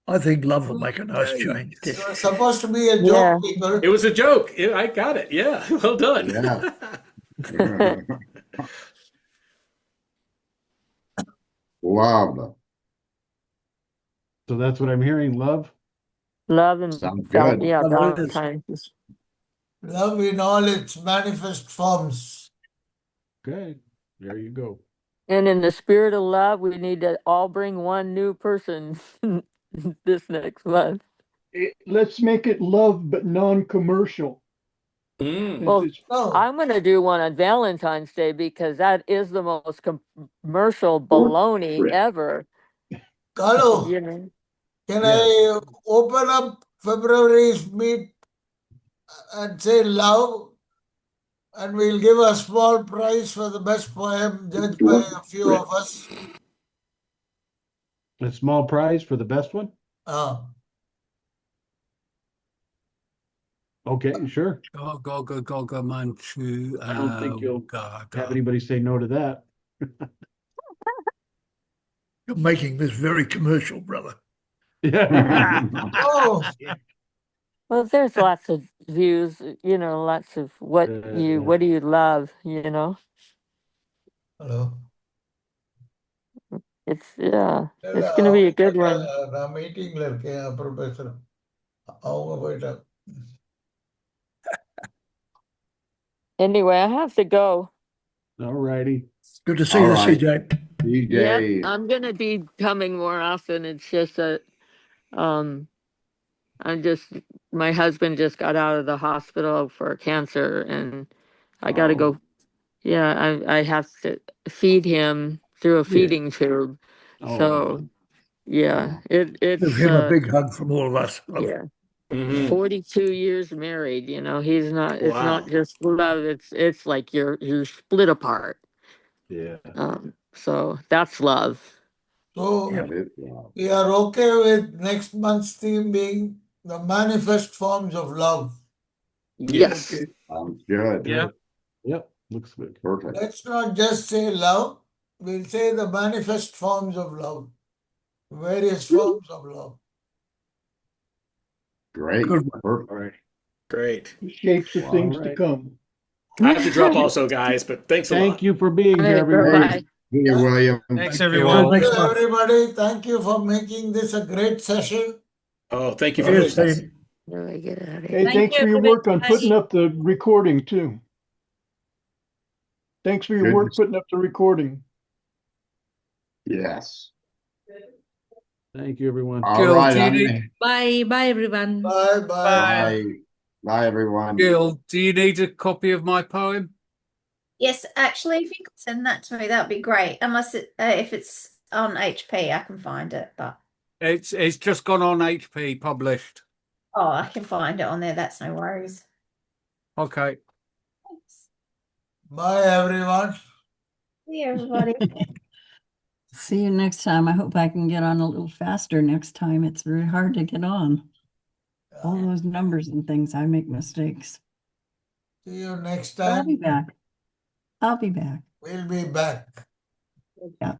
I think love will make a nice change. It was supposed to be a Yeah. joke, people. It was a joke. I got it. Yeah. Well done. Yeah. Love. So that's what I'm hearing. Love. Love and Sounds good. yeah, Love it is. Valentine's. Love in all its manifest forms. Okay. There you go. And in the spirit of love, we need to all bring one new person this next month. Let's make it love, but non-commercial. Mm. Well, It's- No, I'm going to do one on Valentine's Day because that is the most commercial baloney ever. Carlo, You know, can Yes. I open up February's meet and say love? And we'll give a small prize for the best poem judged by a few of us. A small prize for the best one. Okay, sure. Goga Goga Manchu. I don't think you'll Gaga. have anybody say no to that. You're making this very commercial, brother. Yeah. Oh, well, there's lots of views. You know, lots of what do you love? You know, hello. it's going to be a good one. நான் மீட்டிங்ல இருக்கேன் அப்புறம் பேசுறேன் அவங்க போயிட்டாங்க. Anyway, I have to go. All righty. Good to see All you, right. CJ. DJ. Yep, I'm going to be coming more often. It's just that my husband just got out of the hospital for cancer and I got to Oh. go. Yeah, I have to feed him through a Yeah. feeding tube. Oh, So, yeah, it's Give him a big hug from all of us. yeah. Mhm. 42 years married, you know, it's Wow. not just love, it's like you're split apart. yeah. So that's love. So That is love. we are okay with next month's theme being the manifest forms of love. Yes. Okay. Sounds good. Yeah. Yep. Looks good. Perfect. Let's not just say love, we'll say the manifest forms of love, various forms of love. Great. Good one. Perfect. All right. Great. The shapes of Wow. things to Alright. come. I have to drop also, guys, but thanks a lot. Thank you for being All here, right, everybody. bye-bye. See you, William. Thanks, Thank you everyone. all. Next Thank you, month. everybody. Thank you for making this a great session. Oh, thank you for Cheers, hosting. team. Where do I get out of Hey, here? Thank thanks you, for your work on everybody. putting up the recording too. Thanks for your Good. work putting up the recording. Yes. Thank you, everyone. All Gil, right. do you I'm need- gonna- Bye, bye, everyone. Bye bye. Bye. Bye, everyone. Gil, do you need a copy of my poem? Yes, actually, if you could send that to me, that'd be great. Unless if it's on HP, I can find it. But It's just gone on HP published. I can find it on there. That's no worries. Okay. Thanks. Bye, everyone. See you, everybody. See you next time. I hope I can get on a little faster next time. It's very hard to get on. All those numbers and things, I make mistakes. See you next But I'll be time. back. I'll be back. We'll be back. Yeah.